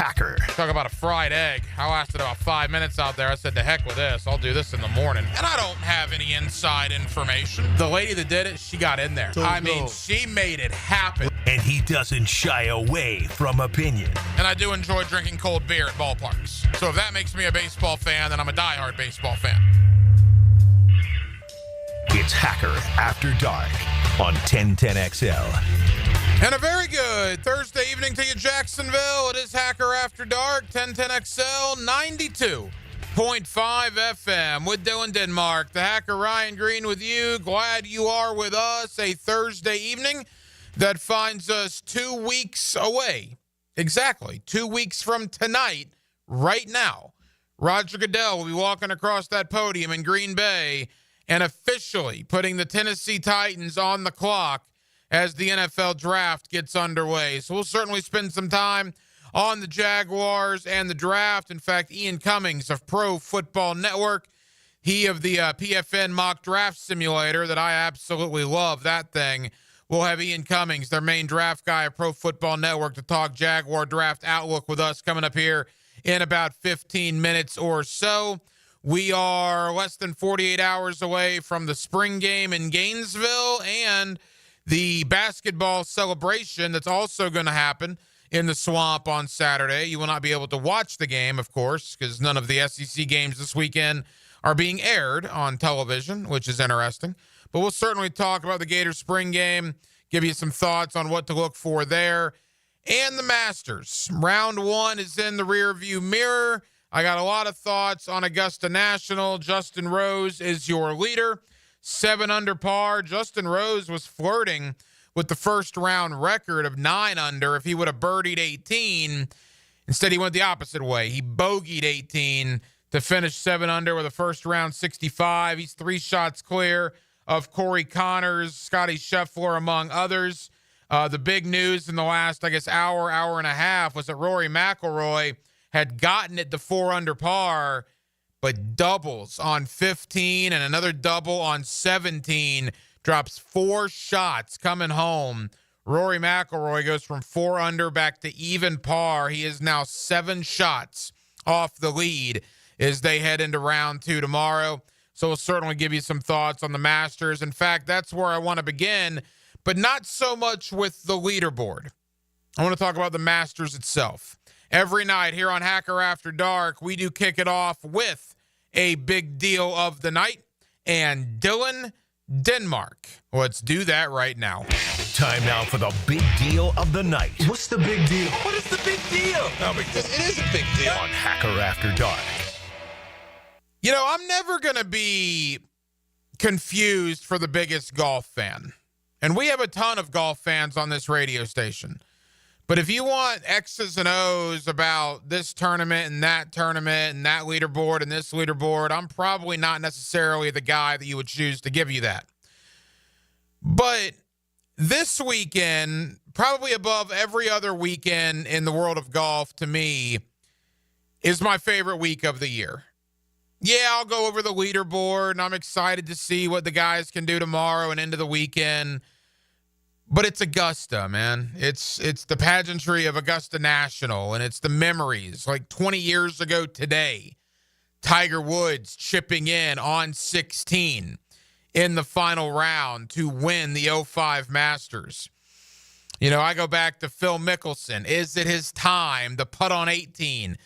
Hacker. Talk about a fried egg. I lasted about 5 minutes out there. I said, to heck with this. I'll do this in the morning. And I don't have any inside information. The lady that did it, she got in there. She made it happen. And he doesn't shy away from opinion. And I do enjoy drinking cold beer at ballparks. So if that makes me a baseball fan, then I'm a diehard baseball fan. It's Hacker After Dark on 1010XL. And a very good Thursday evening to you, Jacksonville. It is Hacker After Dark, 1010XL, 92.5 FM with Dylan Denmark. The Hacker Ryan Green with you. Glad you are with us. A Thursday evening that finds us 2 weeks away. Exactly. 2 weeks from tonight, right now. Roger Goodell will be walking across that podium in Green Bay and officially putting the Tennessee Titans on the clock as the NFL draft gets underway. So we'll certainly spend some time on the Jaguars and the draft. In fact, Ian Cummings of Pro Football Network, he of the PFN mock draft simulator that I absolutely love, that thing. We'll have Ian Cummings, their main draft guy of Pro Football Network, to talk Jaguar draft outlook with us coming up here in about 15 minutes or so. We are less than 48 hours away from the spring game in Gainesville and the basketball celebration that's also going to happen in the Swamp on Saturday. You will not be able to watch the game, of course, because none of the SEC games this weekend are being aired on television, which is interesting. But we'll certainly talk about the Gators spring game, give you some thoughts on what to look for there. And the Masters. Round one is in the rearview mirror. I got a lot of thoughts on Augusta National. Justin Rose is your leader. 7 under par. Justin Rose was flirting with the first round record of 9 under if he would have birdied 18. Instead, he went the opposite way. He bogeyed 18 to finish 7 under with a first round 65. He's 3 shots clear of Corey Connors, Scotty Scheffler, among others. The big news in the last, hour and a half was that Rory McIlroy had gotten it to 4 under par, but doubles on 15 and another double on 17, drops 4 shots coming home. Rory McIlroy goes from 4 under back to even par. He is now 7 shots off the lead as they head into round 2 tomorrow. So we'll certainly give you some thoughts on the Masters. In fact, that's where I want to begin, but not so much with the leaderboard. I want to talk about the Masters itself. Every night here on Hacker After Dark, we do kick it off with a big deal of the night, and Dylan Denmark. Let's do that right now. Time now for the big deal of the night. What's the big deal? What is the big deal? No big deal. It is a big deal. On Hacker After Dark. You know, I'm never going to be confused for the biggest golf fan. And we have a ton of golf fans on this radio station. But if you want X's and O's about this tournament and that leaderboard and this leaderboard, I'm probably not necessarily the guy that you would choose to give you that. But this weekend, probably above every other weekend in the world of golf to me, is my favorite week of the year. Yeah, I'll go over the leaderboard, and I'm excited to see what the guys can do tomorrow and into the weekend. But it's Augusta, man. It's the pageantry of Augusta National, and it's the memories. Like 20 years ago today, Tiger Woods chipping in on 16 in the final round to win the 05 Masters. You know, I go back to Phil Mickelson. Is it his time? The putt on 18.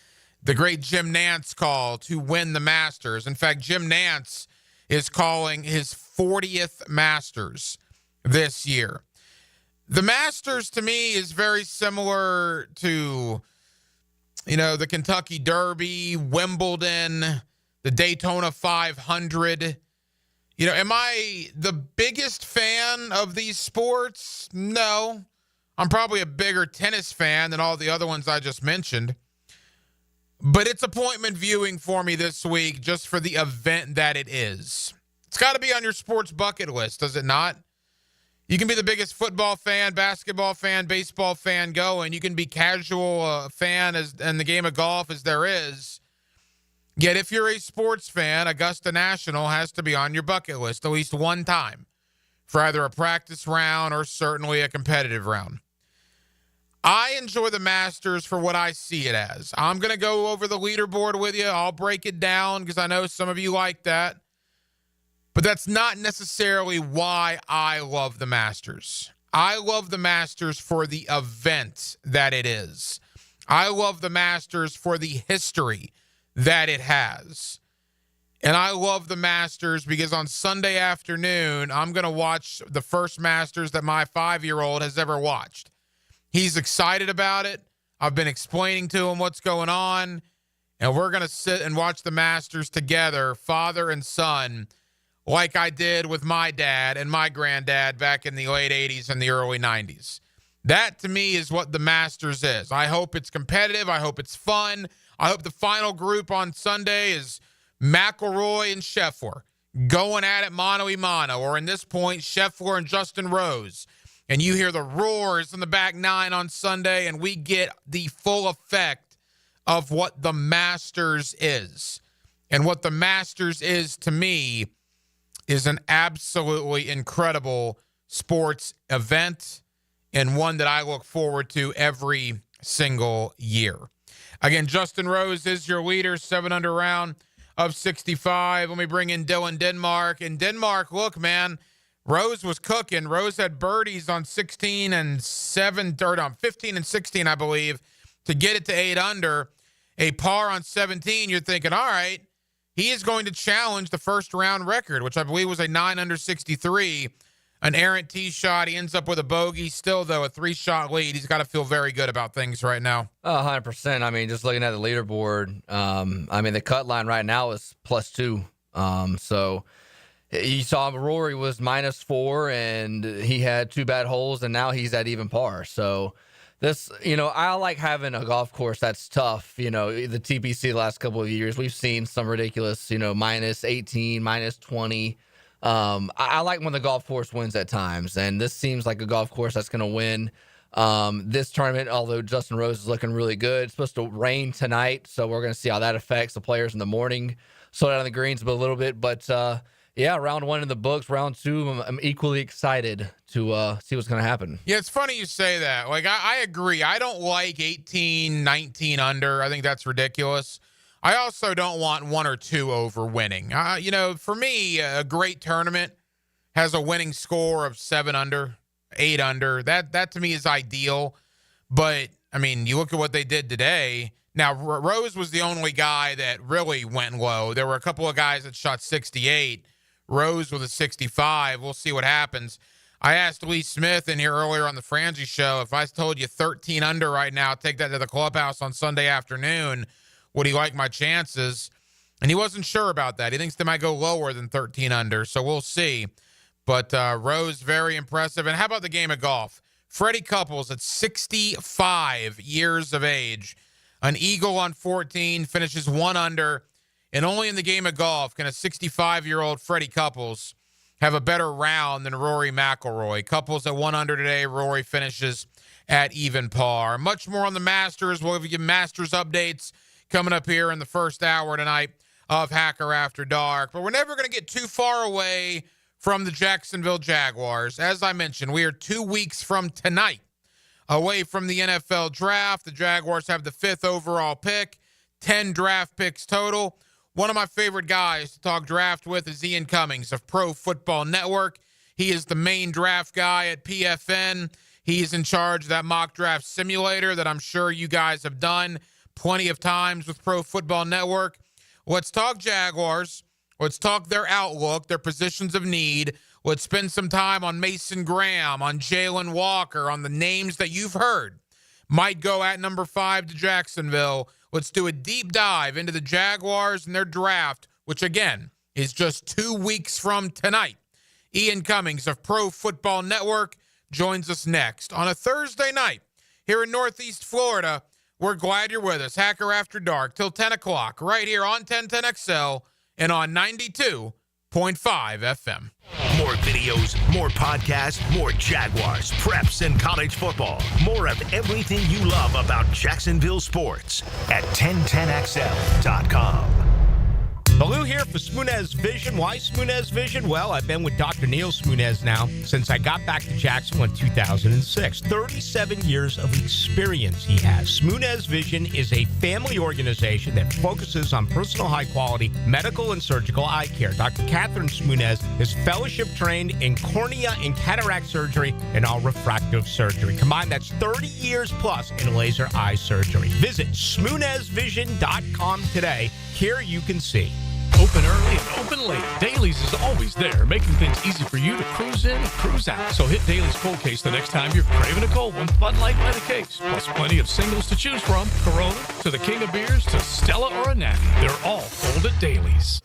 The great Jim Nantz call to win the Masters. In fact, Jim Nantz is calling his 40th Masters this year. The Masters, to me, is very similar to, the Kentucky Derby, Wimbledon, the Daytona 500. Am I the biggest fan of these sports? No. I'm probably a bigger tennis fan than all the other ones I just mentioned. But it's appointment viewing for me this week just for the event that it is. It's got to be on your sports bucket list, does it not? You can be the biggest football fan, basketball fan, baseball fan going. You can be casual fan in the game of golf as there is. Yet if you're a sports fan, Augusta National has to be on your bucket list at least one time for either a practice round or certainly a competitive round. I enjoy the Masters for what I see it as. I'm going to go over the leaderboard with you. I'll break it down because I know some of you like that. But that's not necessarily why I love the Masters. I love the Masters for the event that it is. I love the Masters for the history that it has. And I love the Masters because on Sunday afternoon, I'm going to watch the first Masters that my 5-year-old has ever watched. He's excited about it. I've been explaining to him what's going on. And we're going to sit and watch the Masters together, father and son, like I did with my dad and my granddad back in the late 80s and the early 90s. That, to me, is what the Masters is. I hope it's competitive. I hope it's fun. I hope the final group on Sunday is McIlroy and Scheffler going at it mano a mano, or in this point, Scheffler and Justin Rose. And you hear the roars in the back nine on Sunday, and we get the full effect of what the Masters is. And what the Masters is, to me, is an absolutely incredible sports event and one that I look forward to every single year. Again, Justin Rose is your leader, 7 under round of 65. Let me bring in Dylan Denmark. And Denmark, look, man, Rose was cooking. Rose had birdies on 15 and 16, I believe, to get it to 8 under. A par on 17, you're thinking, all right, he is going to challenge the first round record, which I believe was a 9 under 63. An errant tee shot. He ends up with a bogey. Still, though, a 3-shot lead. He's got to feel very good about things right now. 100%. I mean, just looking at the leaderboard, the cut line right now is +2. So you saw Rory was -4, and he had 2 bad holes, and now he's at even par. So this, I like having a golf course that's tough. The TPC the last couple of years, we've seen some ridiculous, -18, -20. I like when the golf course wins at times, and this seems like a golf course that's going to win this tournament, although Justin Rose is looking really good. It's supposed to rain tonight, so we're going to see how that affects the players in the morning. Slow down the greens a little bit, but round 1 in the books. Round 2, I'm equally excited to see what's going to happen. Yeah, it's funny you say that. Like, I agree. I don't like 18, 19 under. I think that's ridiculous. I also don't want 1 or 2 over winning. For me, a great tournament has a winning score of 7 under, 8 under. That to me is ideal. But, you look at what they did today. Now, Rose was the only guy that really went low. There were a couple of guys that shot 68. Rose with a 65. We'll see what happens. I asked Lee Smith in here earlier on the Frangie show, if I told you 13 under right now, take that to the clubhouse on Sunday afternoon, would he like my chances? And he wasn't sure about that. He thinks they might go lower than 13 under, so we'll see. But Rose, very impressive. And how about the game of golf? Freddie Couples at 65 years of age. An eagle on 14, finishes 1 under. And only in the game of golf can a 65-year-old Freddie Couples have a better round than Rory McIlroy. Couples at 1 under today. Rory finishes at even par. Much more on the Masters. We'll give you Masters updates coming up here in the first hour tonight of Hacker After Dark. But we're never going to get too far away from the Jacksonville Jaguars. As I mentioned, we are 2 weeks from tonight away from the NFL draft. The Jaguars have the 5th overall pick, 10 draft picks total. One of my favorite guys to talk draft with is Ian Cummings of Pro Football Network. He is the main draft guy at PFN. He's in charge of that mock draft simulator that I'm sure you guys have done plenty of times with Pro Football Network. Let's talk Jaguars. Let's talk their outlook, their positions of need. Let's spend some time on Mason Graham, on Jalen Walker, on the names that you've heard might go at number 5 to Jacksonville. Let's do a deep dive into the Jaguars and their draft, which, again, is just 2 weeks from tonight. Ian Cummings of Pro Football Network joins us next on a Thursday night here in Northeast Florida. We're glad you're with us. Hacker After Dark till 10 o'clock right here on 1010XL and on 92.5 FM. More videos, more podcasts, more Jaguars, preps, and college football. More of everything you love about Jacksonville sports at 1010XL.com. Baloo here for Smoonez Vision. Why Smoonez Vision? Well, I've been with Dr. Neil Smoonez now since I got back to Jacksonville in 2006. 37 years of experience he has. Smoonez Vision is a family organization that focuses on personal high-quality medical and surgical eye care. Dr. Catherine Smoonez is fellowship-trained in cornea and cataract surgery and all refractive surgery. Combined, that's 30 years plus in laser eye surgery. Visit SmoonezVision.com today. Here you can see. Open early and open late. Dailies is always there, making things easy for you to cruise in and cruise out. So hit Dailies Cold Case the next time you're craving a cold one. Bud Light by the case. Plus plenty of singles to choose from. Corona to the King of Beers to Stella or a Natty. They're all cold at Dailies.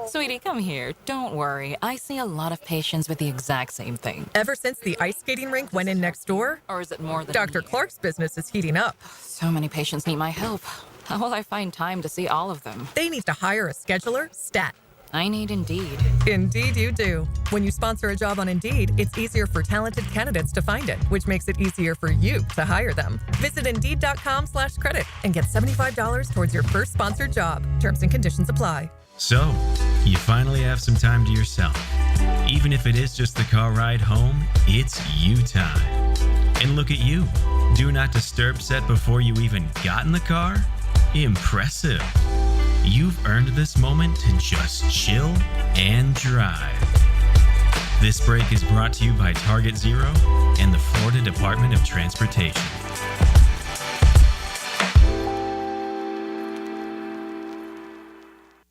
Sweetie, come here. Don't worry. I see a lot of patients with the exact same thing. Ever since the ice skating rink went in next door? Or is it more than Dr. Clark's business is heating up. So many patients need my help. How will I find time to see all of them? They need to hire a scheduler, stat. I need Indeed. Indeed you do. When you sponsor a job on Indeed, it's easier for talented candidates to find it, which makes it easier for you to hire them. Visit Indeed.com/credit and get $75 towards your first sponsored job. Terms and conditions apply. So, you finally have some time to yourself. Even if it is just the car ride home, it's you time. And look at you. Do not disturb set before you even got in the car? Impressive. You've earned this moment to just chill and drive. This break is brought to you by Target Zero and the Florida Department of Transportation.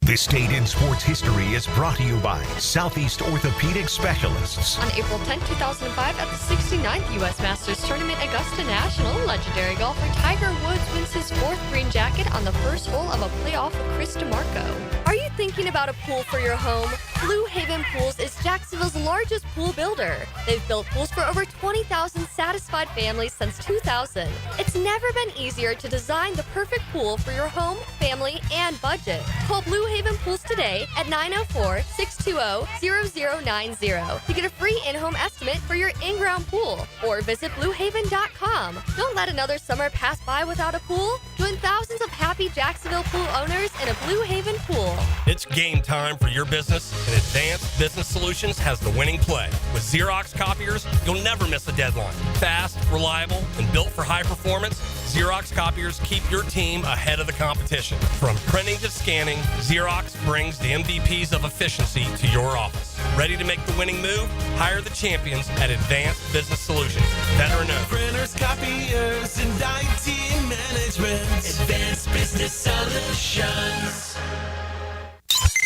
This date in sports history is brought to you by Southeast Orthopedic Specialists. On April 10, 2005, at the 69th U.S. Masters Tournament Augusta National, legendary golfer Tiger Woods wins his fourth green jacket on the first hole of a playoff with Chris DeMarco. Are you thinking about a pool for your home? Blue Haven Pools is Jacksonville's largest pool builder. They've built pools for over 20,000 satisfied families since 2000. It's never been easier to design the perfect pool for your home, family, and budget. Call Blue Haven Pools today at 904-620-0090 to get a free in-home estimate for your in-ground pool, or visit bluehaven.com. Don't let another summer pass by without a pool. Join thousands of happy Jacksonville pool owners in a Blue Haven pool. It's game time for your business, and Advanced Business Solutions has the winning play. With Xerox copiers, you'll never miss a deadline. Fast, reliable, and built for high performance, Xerox copiers keep your team ahead of the competition. From printing to scanning, Xerox brings the MVPs of efficiency to your office. Ready to make the winning move? Hire the champions at Advanced Business Solutions. Better known. Printers, copiers, and IT management. Advanced Business Solutions.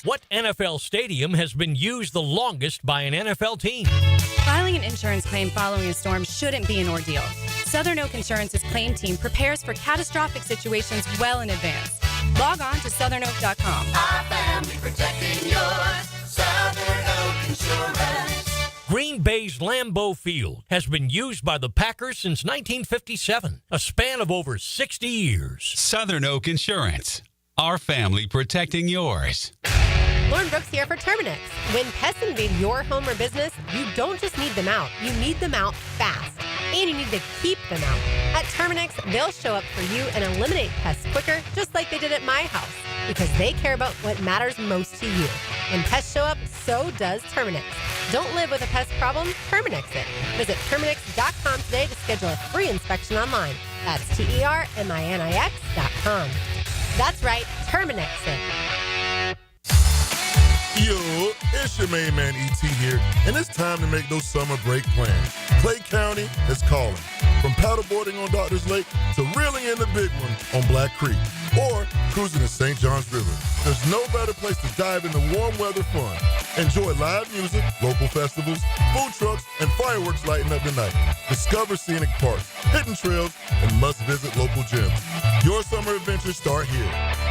What NFL stadium has been used the longest by an NFL team? Filing an insurance claim following a storm shouldn't be an ordeal. Southern Oak Insurance's claim team prepares for catastrophic situations well in advance. Log on to southernoak.com. Our family protecting yours. Southern Oak Insurance. Green Bay's Lambeau Field has been used by the Packers since 1957, a span of over 60 years. Southern Oak Insurance. Our family protecting yours. Lauren Brooks here for Terminix. When pests invade your home or business, you don't just need them out, you need them out fast. And you need to keep them out. At Terminix, they'll show up for you and eliminate pests quicker, just like they did at my house, because they care about what matters most to you. When pests show up, so does Terminix. Don't live with a pest problem, Terminix it. Visit Terminix.com today to schedule a free inspection online. That's TERMINIX.com. That's right, Terminix it. Yo, it's your main man E.T. here, and it's time to make those summer break plans. Clay County is calling. From paddleboarding on Doctors Lake to reeling in the big one on Black Creek, or cruising the St. Johns River. There's no better place to dive into warm weather fun. Enjoy live music, local festivals, food trucks, and fireworks lighting up the night. Discover scenic parks, hidden trails, and must-visit local gyms. Your summer adventures start here.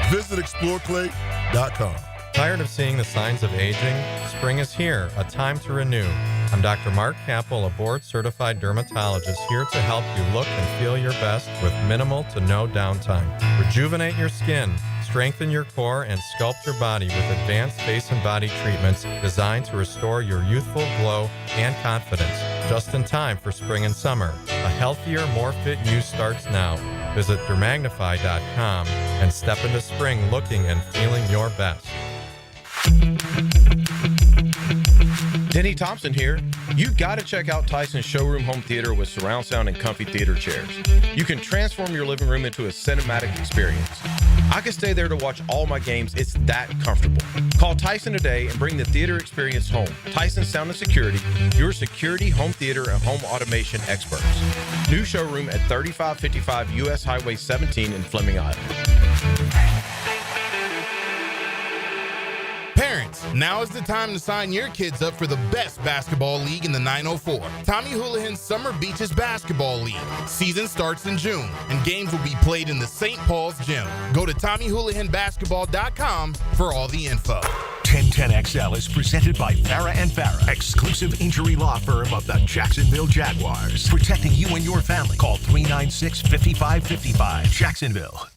Visit exploreclay.com. Tired of seeing the signs of aging? Spring is here, a time to renew. I'm Dr. Mark Capel, a board-certified dermatologist here to help you look and feel your best with minimal to no downtime. Rejuvenate your skin, strengthen your core, and sculpt your body with advanced face and body treatments designed to restore your youthful glow and confidence. Just in time for spring and summer. A healthier, more fit you starts now. Visit dermagnify.com and step into spring looking and feeling your best. Denny Thompson here. You've got to check out Tyson's Showroom Home Theater with surround sound and comfy theater chairs. You can transform your living room into a cinematic experience. I can stay there to watch all my games. It's that comfortable. Call Tyson today and bring the theater experience home. Tyson Sound and Security, your security, home theater, and home automation experts. New showroom at 3555 U.S. Highway 17 in Fleming, Iowa. Parents, now is the time to sign your kids up for the best basketball league in the 904. Tommy Houlihan's Summer Beaches Basketball League. Season starts in June, and games will be played in the St. Paul's Gym. Go to TommyHoulihanBasketball.com for all the info. 1010XL is presented by Farah and Farah, exclusive injury law firm of the Jacksonville Jaguars. Protecting you and your family. Call 396-5555. Jacksonville.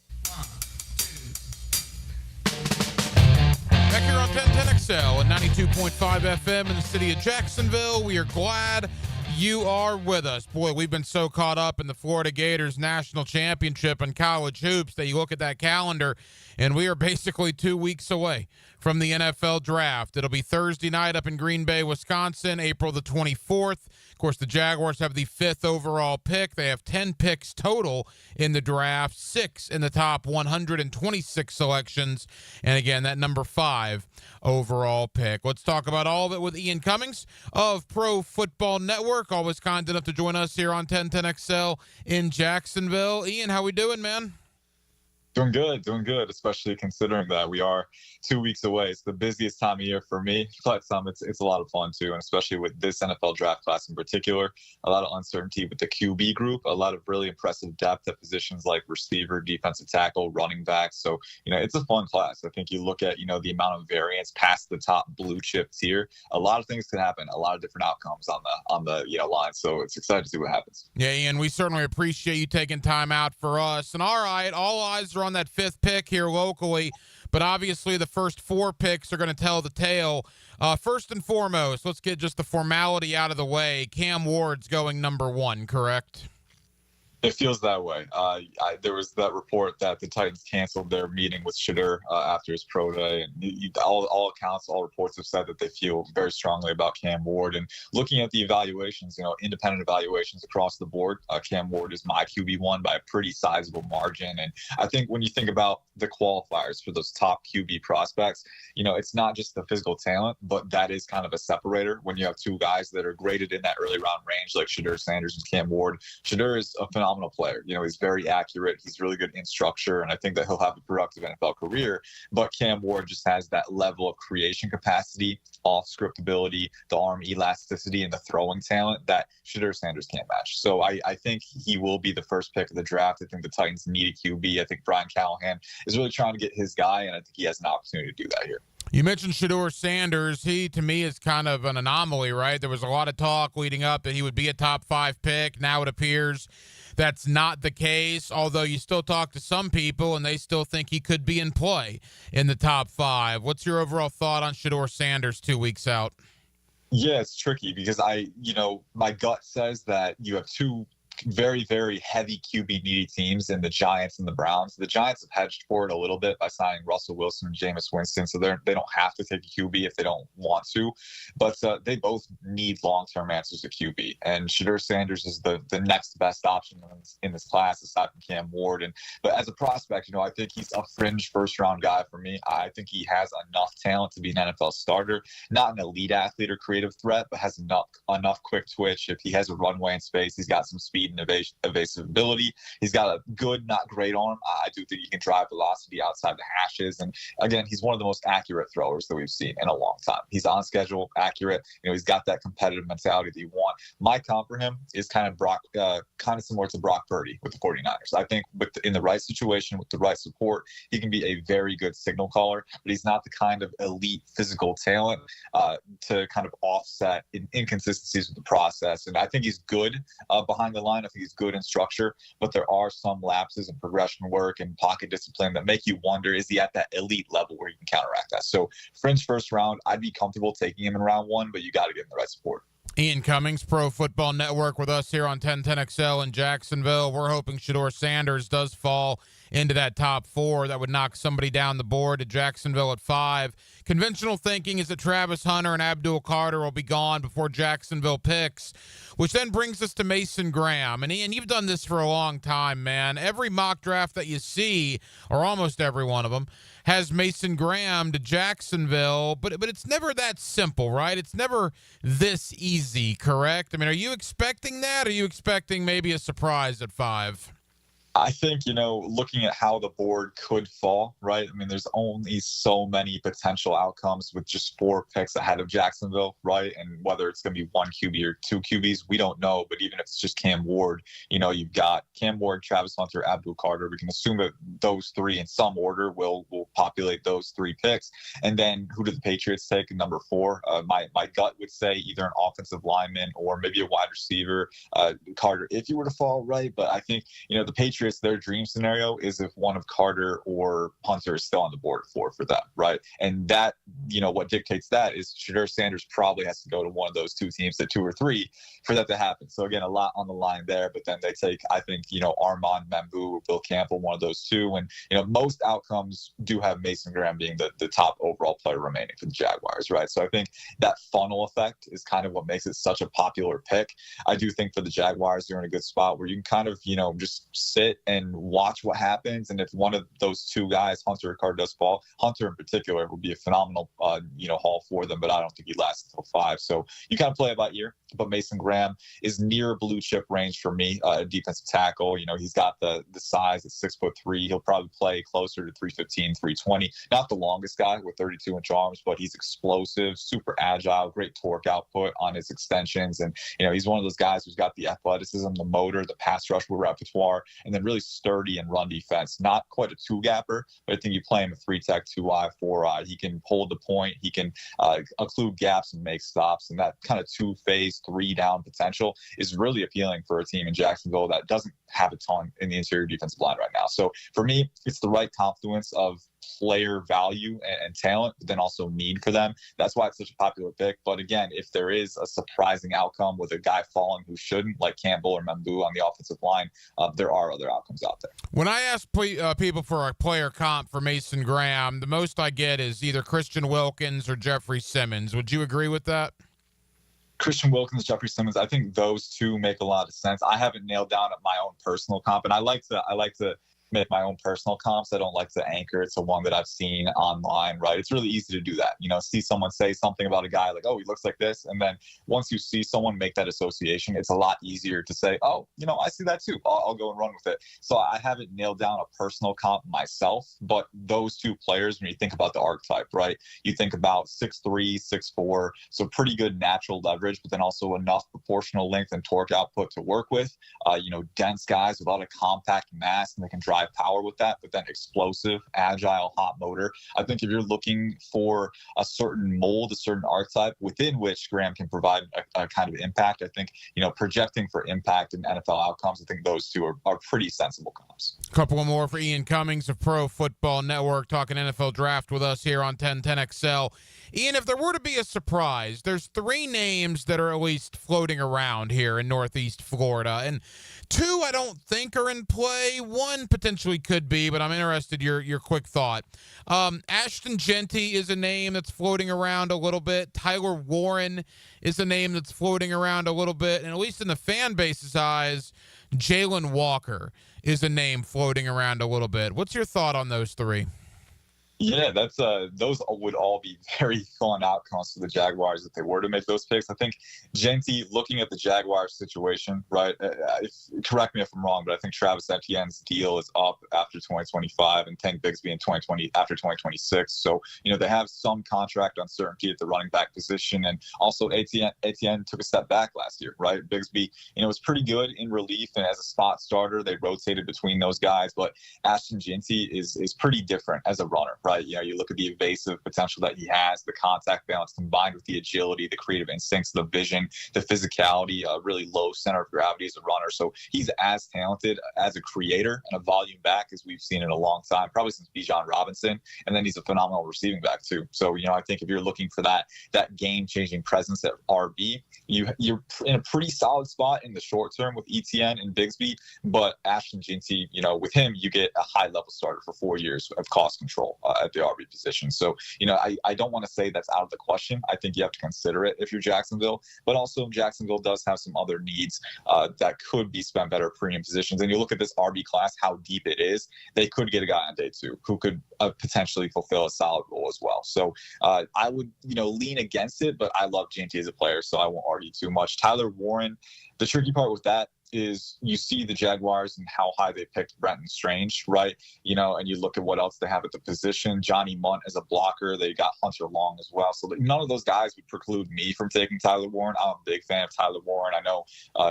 Back here on 1010XL and 92.5 FM in the city of Jacksonville. We are glad you are with us. Boy, we've been so caught up in the Florida Gators national championship and college hoops that you look at that calendar and we are basically 2 weeks away from the NFL draft. It'll be Thursday night up in Green Bay, Wisconsin, April the 24th. Of course, the Jaguars have the 5th overall pick. They have 10 picks total in the draft, 6 in the top 126 selections. And again, that number 5 overall pick. Let's talk about all of it with Ian Cummings of Pro Football Network. Always kind enough to join us here on 1010XL in Jacksonville. Ian, how we doing, man? Doing good, especially considering that we are 2 weeks away. It's the busiest time of year for me, but it's a lot of fun too, and especially with this NFL draft class in particular, a lot of uncertainty with the QB group, a lot of really impressive depth at positions like receiver, defensive tackle, running back. So, it's a fun class. I think you look at, the amount of variance past the top blue chip tier, a lot of things can happen, a lot of different outcomes on the line. So it's exciting to see what happens. Yeah, Ian, we certainly appreciate you taking time out for us. And all right, all eyes are on that 5th pick here locally, but obviously the first 4 picks are going to tell the tale. First and foremost, let's get just the formality out of the way. Cam Ward's going number 1, correct? It feels that way. There was that report that the Titans canceled their meeting with Shedeur after his pro day, and all accounts, all reports have said that they feel very strongly about Cam Ward. And looking at the evaluations, independent evaluations across the board, Cam Ward is my QB1 by a pretty sizable margin. And I think when you think about the qualifiers for those top QB prospects, it's not just the physical talent, but that is kind of a separator when you have 2 guys that are graded in that early round range, like Shedeur Sanders and Cam Ward. Shedeur is a phenomenal player. He's very accurate. He's really good in structure, and I think that he'll have a productive NFL career. But Cam Ward just has that level of creation capacity, off-script ability, the arm elasticity, and the throwing talent that Shedeur Sanders can't match. So I think he will be the first pick of the draft. I think the Titans need a QB. I think Brian Callahan is really trying to get his guy, and I think he has an opportunity to do that here. You mentioned Shedeur Sanders. He, to me, is kind of an anomaly, right? There was a lot of talk leading up that he would be a top 5 pick. Now it appears that's not the case, although you still talk to some people, and they still think he could be in play in the top 5. What's your overall thought on Shedeur Sanders 2 weeks out? Yeah, it's tricky because my gut says that you have 2 very, very heavy QB needy teams in the Giants and the Browns. The Giants have hedged for it a little bit by signing Russell Wilson and Jameis Winston, so they don't have to take a QB if they don't want to. But they both need long-term answers to QB, and Shedeur Sanders is the next best option in this class aside from Cam Ward. But as a prospect, I think he's a fringe first-round guy for me. I think he has enough talent to be an NFL starter, not an elite athlete or creative threat, but has enough quick twitch. If he has a runway in space, he's got some speed and evasive ability. He's got a good, not great arm. I do think he can drive velocity outside the hashes. And again, he's one of the most accurate throwers that we've seen in a long time. He's on schedule, accurate. He's got that competitive mentality that you want. My comp for him is kind of similar to Brock Purdy with the 49ers. I think in the right situation, with the right support, he can be a very good signal caller, but he's not the kind of elite physical talent to kind of offset inconsistencies with the process. And I think he's good behind the line. I think he's good in structure, but there are some lapses in progression work and pocket discipline that make you wonder, is he at that elite level where you can counteract that? So fringe first round, I'd be comfortable taking him in round 1, but you got to get him the right support. Ian Cummings, Pro Football Network, with us here on 1010XL in Jacksonville. We're hoping Shedeur Sanders does fall into that top 4 that would knock somebody down the board to Jacksonville at 5. Conventional thinking is that Travis Hunter and Abdul Carter will be gone before Jacksonville picks, which then brings us to Mason Graham. And you've done this for a long time, man. Every mock draft that you see, or almost every one of them, has Mason Graham to Jacksonville, but it's never that simple, right? It's never this easy, correct? I mean, are you expecting that? Or are you expecting maybe a surprise at 5? I think, looking at how the board could fall, right? I mean, there's only so many potential outcomes with just 4 picks ahead of Jacksonville, right? And whether it's going to be 1 QB or 2 QBs, we don't know. But even if it's just Cam Ward, you've got Cam Ward, Travis Hunter, Abdul Carter. We can assume that those 3 in some order will populate those 3 picks. And then who do the Patriots take in number 4? My gut would say either an offensive lineman or maybe a wide receiver, Carter, if you were to fall, right? But I think, the Patriots, their dream scenario is if one of Carter or Hunter is still on the board at 4 for them, right? And that, what dictates that is Shedeur Sanders probably has to go to one of those 2 teams at 2 or 3 for that to happen. So again, a lot on the line there, but then they take, I think, Armand Membu or Bill Campbell, one of those 2. And, most outcomes do have Mason Graham being the top overall player remaining for the Jaguars, right? So I think that funnel effect is kind of what makes it such a popular pick. I do think for the Jaguars, they're in a good spot where you can kind of, just sit and watch what happens. And if one of those 2 guys, Hunter or Carter, does fall, Hunter in particular would be a phenomenal, haul for them, but I don't think he lasts until 5. So you kind of play it by ear. But Mason Graham is near blue chip range for me, defensive tackle. He's got the size at 6'3". He'll probably play closer to 315, 320. Not the longest guy with 32-inch arms, but he's explosive, super agile, great torque output on his extensions. And, he's one of those guys who's got the athleticism, the motor, the pass rush repertoire, and then really sturdy in run defense. Not quite a 2-gapper, but I think you play him a 3-tech, 2-eye, 4-eye. He can hold the point. He can occlude gaps and make stops. And that kind of 2-phase, 3-down potential is really appealing for a team in Jacksonville that doesn't have a ton in the interior defensive line right now. So for me, it's the right confluence of player value and talent, but then also need for them. That's why it's such a popular pick. But again, if there is a surprising outcome with a guy falling who shouldn't, like Campbell or Membu on the offensive line, there are other outcomes out there. When I ask people for a player comp for Mason Graham, the most I get is either Christian Wilkins or Jeffrey Simmons. Would you agree with that? Christian Wilkins, Jeffrey Simmons, I think those 2 make a lot of sense. I haven't nailed down my own personal comp, and I like to make my own personal comps. I don't like to anchor it to one that I've seen online, right? It's really easy to do that. See someone say something about a guy like, oh, he looks like this. And then once you see someone make that association, it's a lot easier to say, oh, I see that too. I'll go and run with it. So I haven't nailed down a personal comp myself, but those 2 players, when you think about the archetype, right? You think about 6'3", 6'4", so pretty good natural leverage, but then also enough proportional length and torque output to work with. Dense guys with a lot of compact mass, and they can drive power with that, but then explosive, agile, hot motor. I think if you're looking for a certain mold, a certain archetype within which Graham can provide a kind of impact, I think, projecting for impact in NFL outcomes, I think those 2 are pretty sensible comps. A couple more for Ian Cummings of Pro Football Network talking NFL draft with us here on 1010XL. Ian, if there were to be a surprise, there's 3 names that are at least floating around here in Northeast Florida, and 2 I don't think are in play. 1 potentially could be, but I'm interested your quick thought. Ashton Jeanty is a name that's floating around a little bit. Tyler Warren is a name that's floating around a little bit, and at least in the fan base's eyes, Jalen Walker is a name floating around a little bit. What's your thought on those 3? Yeah, that's those would all be very fun outcomes for the Jaguars if they were to make those picks. I think Jeanty, looking at the Jaguars situation, right? Correct me if I'm wrong, but I think Travis Etienne's deal is up after 2025, and Tank Bigsby in 2020 after 2026. So they have some contract uncertainty at the running back position, and also Etienne took a step back last year, right? Bigsby, was pretty good in relief and as a spot starter. They rotated between those guys, but Ashton Jeanty is pretty different as a runner. right? You look at the evasive potential that he has, the contact balance combined with the agility, the creative instincts, the vision, the physicality, really low center of gravity as a runner. So he's as talented as a creator and a volume back as we've seen in a long time, probably since Bijan Robinson. And then he's a phenomenal receiving back too. So, I think if you're looking for that game-changing presence at RB, you're in a pretty solid spot in the short term with ETN and Bigsby. But Ashton Ginty, with him, you get a high-level starter for 4 years of cost control at the RB position. So, I don't want to say that's out of the question. I think you have to consider it if you're Jacksonville. But also, Jacksonville does have some other needs that could be spent better at premium positions. And you look at this RB class, how deep it is. They could get a guy on day 2 who could potentially fulfill a solid role as well. So I would, lean against it, but I love Ginty as a player, so I won't argue too much. Tyler Warren, the tricky part with that is you see the Jaguars and how high they picked Brenton Strange, right? And you look at what else they have at the position. Johnny Munt as a blocker. They got Hunter Long as well. So none of those guys would preclude me from taking Tyler Warren. I'm a big fan of Tyler Warren. I know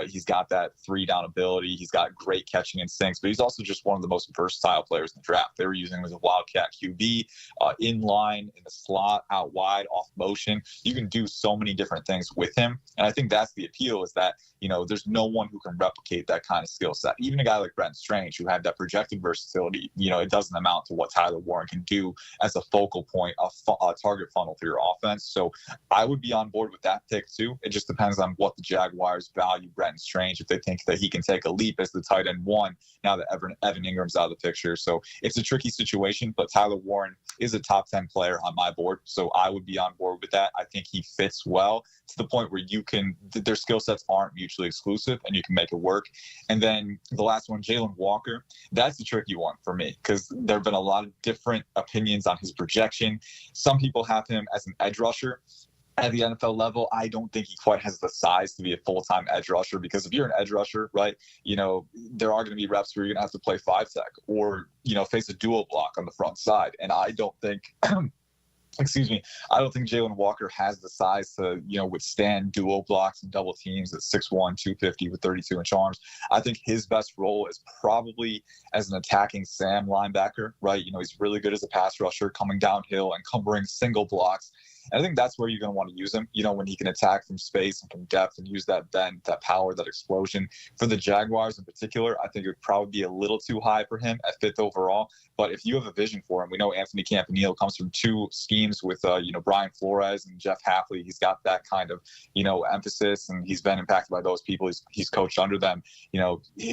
he's got that 3-down ability. He's got great catching instincts, but he's also just one of the most versatile players in the draft. They were using him as a wildcat QB, in line, in the slot, out wide, off motion. You can do so many different things with him. And I think that's the appeal, is that, there's no one who can replicate that kind of skill set. Even a guy like Brenton Strange, who had that projected versatility, it doesn't amount to what Tyler Warren can do as a focal point, a target funnel for your offense. So I would be on board with that pick too. It just depends on what the Jaguars value Brenton Strange, if they think that he can take a leap as the tight end 1 now that Evan Ingram's out of the picture. So it's a tricky situation, but Tyler Warren is a top 10 player on my board. So I would be on board with that. I think he fits well to the point where their skill sets aren't mutually exclusive and you can make it work. And then the last one, Jalen Walker, that's a tricky one for me because there have been a lot of different opinions on his projection. Some people have him as an edge rusher. At the NFL level, I don't think he quite has the size to be a full-time edge rusher, because if you're an edge rusher, right, there are going to be reps where you're going to have to play 5-tech or, face a dual block on the front side. And I don't think I don't think Jalen Walker has the size to, withstand dual blocks and double teams at 6'1", 250 with 32-inch arms. I think his best role is probably as an attacking Sam linebacker, right? He's really good as a pass rusher, coming downhill and covering single blocks. And I think that's where you're going to want to use him, when he can attack from space and from depth and use that bend, that power, that explosion. For the Jaguars in particular, I think it would probably be a little too high for him at 5th overall. But if you have a vision for him, we know Anthony Campanile comes from 2 schemes with, Brian Flores and Jeff Hafley. He's got that kind of, emphasis, and he's been impacted by those people. He's coached under them.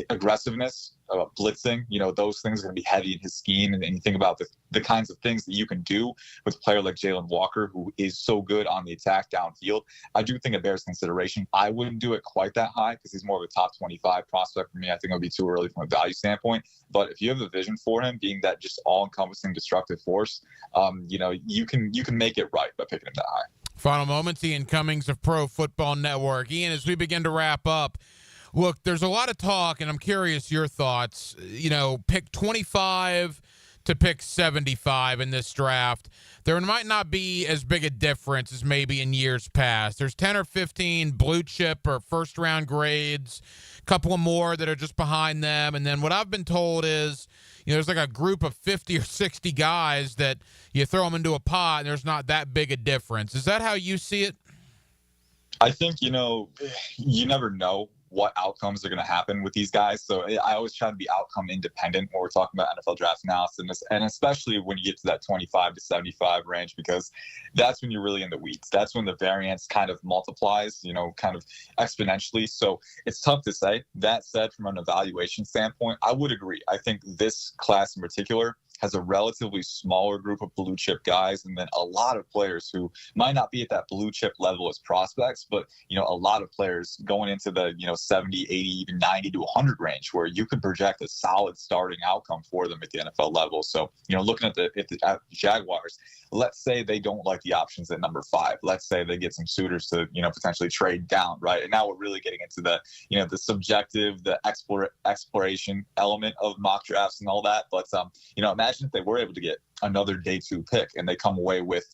Aggressiveness, blitzing, those things are going to be heavy in his scheme. And you think about the kinds of things that you can do with a player like Jalen Walker, who is so good on the attack downfield. I do think it bears consideration. I wouldn't do it quite that high because he's more of a top 25 prospect for me. I think it would be too early from a value standpoint. But if you have a vision for him being that just all-encompassing destructive force, you can make it right by picking him that high. Final moments, Ian Cummings of Pro Football Network. Ian, as we begin to wrap up, look, there's a lot of talk, and I'm curious your thoughts. Pick 25 to pick 75 in this draft. There might not be as big a difference as maybe in years past. There's 10 or 15 blue chip or first-round grades, a couple of more that are just behind them. And then what I've been told is, there's like a group of 50 or 60 guys that you throw them into a pot, and there's not that big a difference. Is that how you see it? I think, you never know what outcomes are going to happen with these guys. So I always try to be outcome independent when we're talking about NFL draft analysis, and especially when you get to that 25 to 75 range, because that's when you're really in the weeds. That's when the variance kind of multiplies, kind of exponentially. So it's tough to say. That said, from an evaluation standpoint, I would agree. I think this class in particular has a relatively smaller group of blue chip guys, and then a lot of players who might not be at that blue chip level as prospects, but a lot of players going into the 70, 80, even 90 to 100 range, where you could project a solid starting outcome for them at the NFL level. So looking at the Jaguars, let's say they don't like the options at number 5. Let's say they get some suitors to potentially trade down, right? And now we're really getting into the the subjective, the exploration element of mock drafts and all that. But imagine if they were able to get another day 2 pick and they come away with,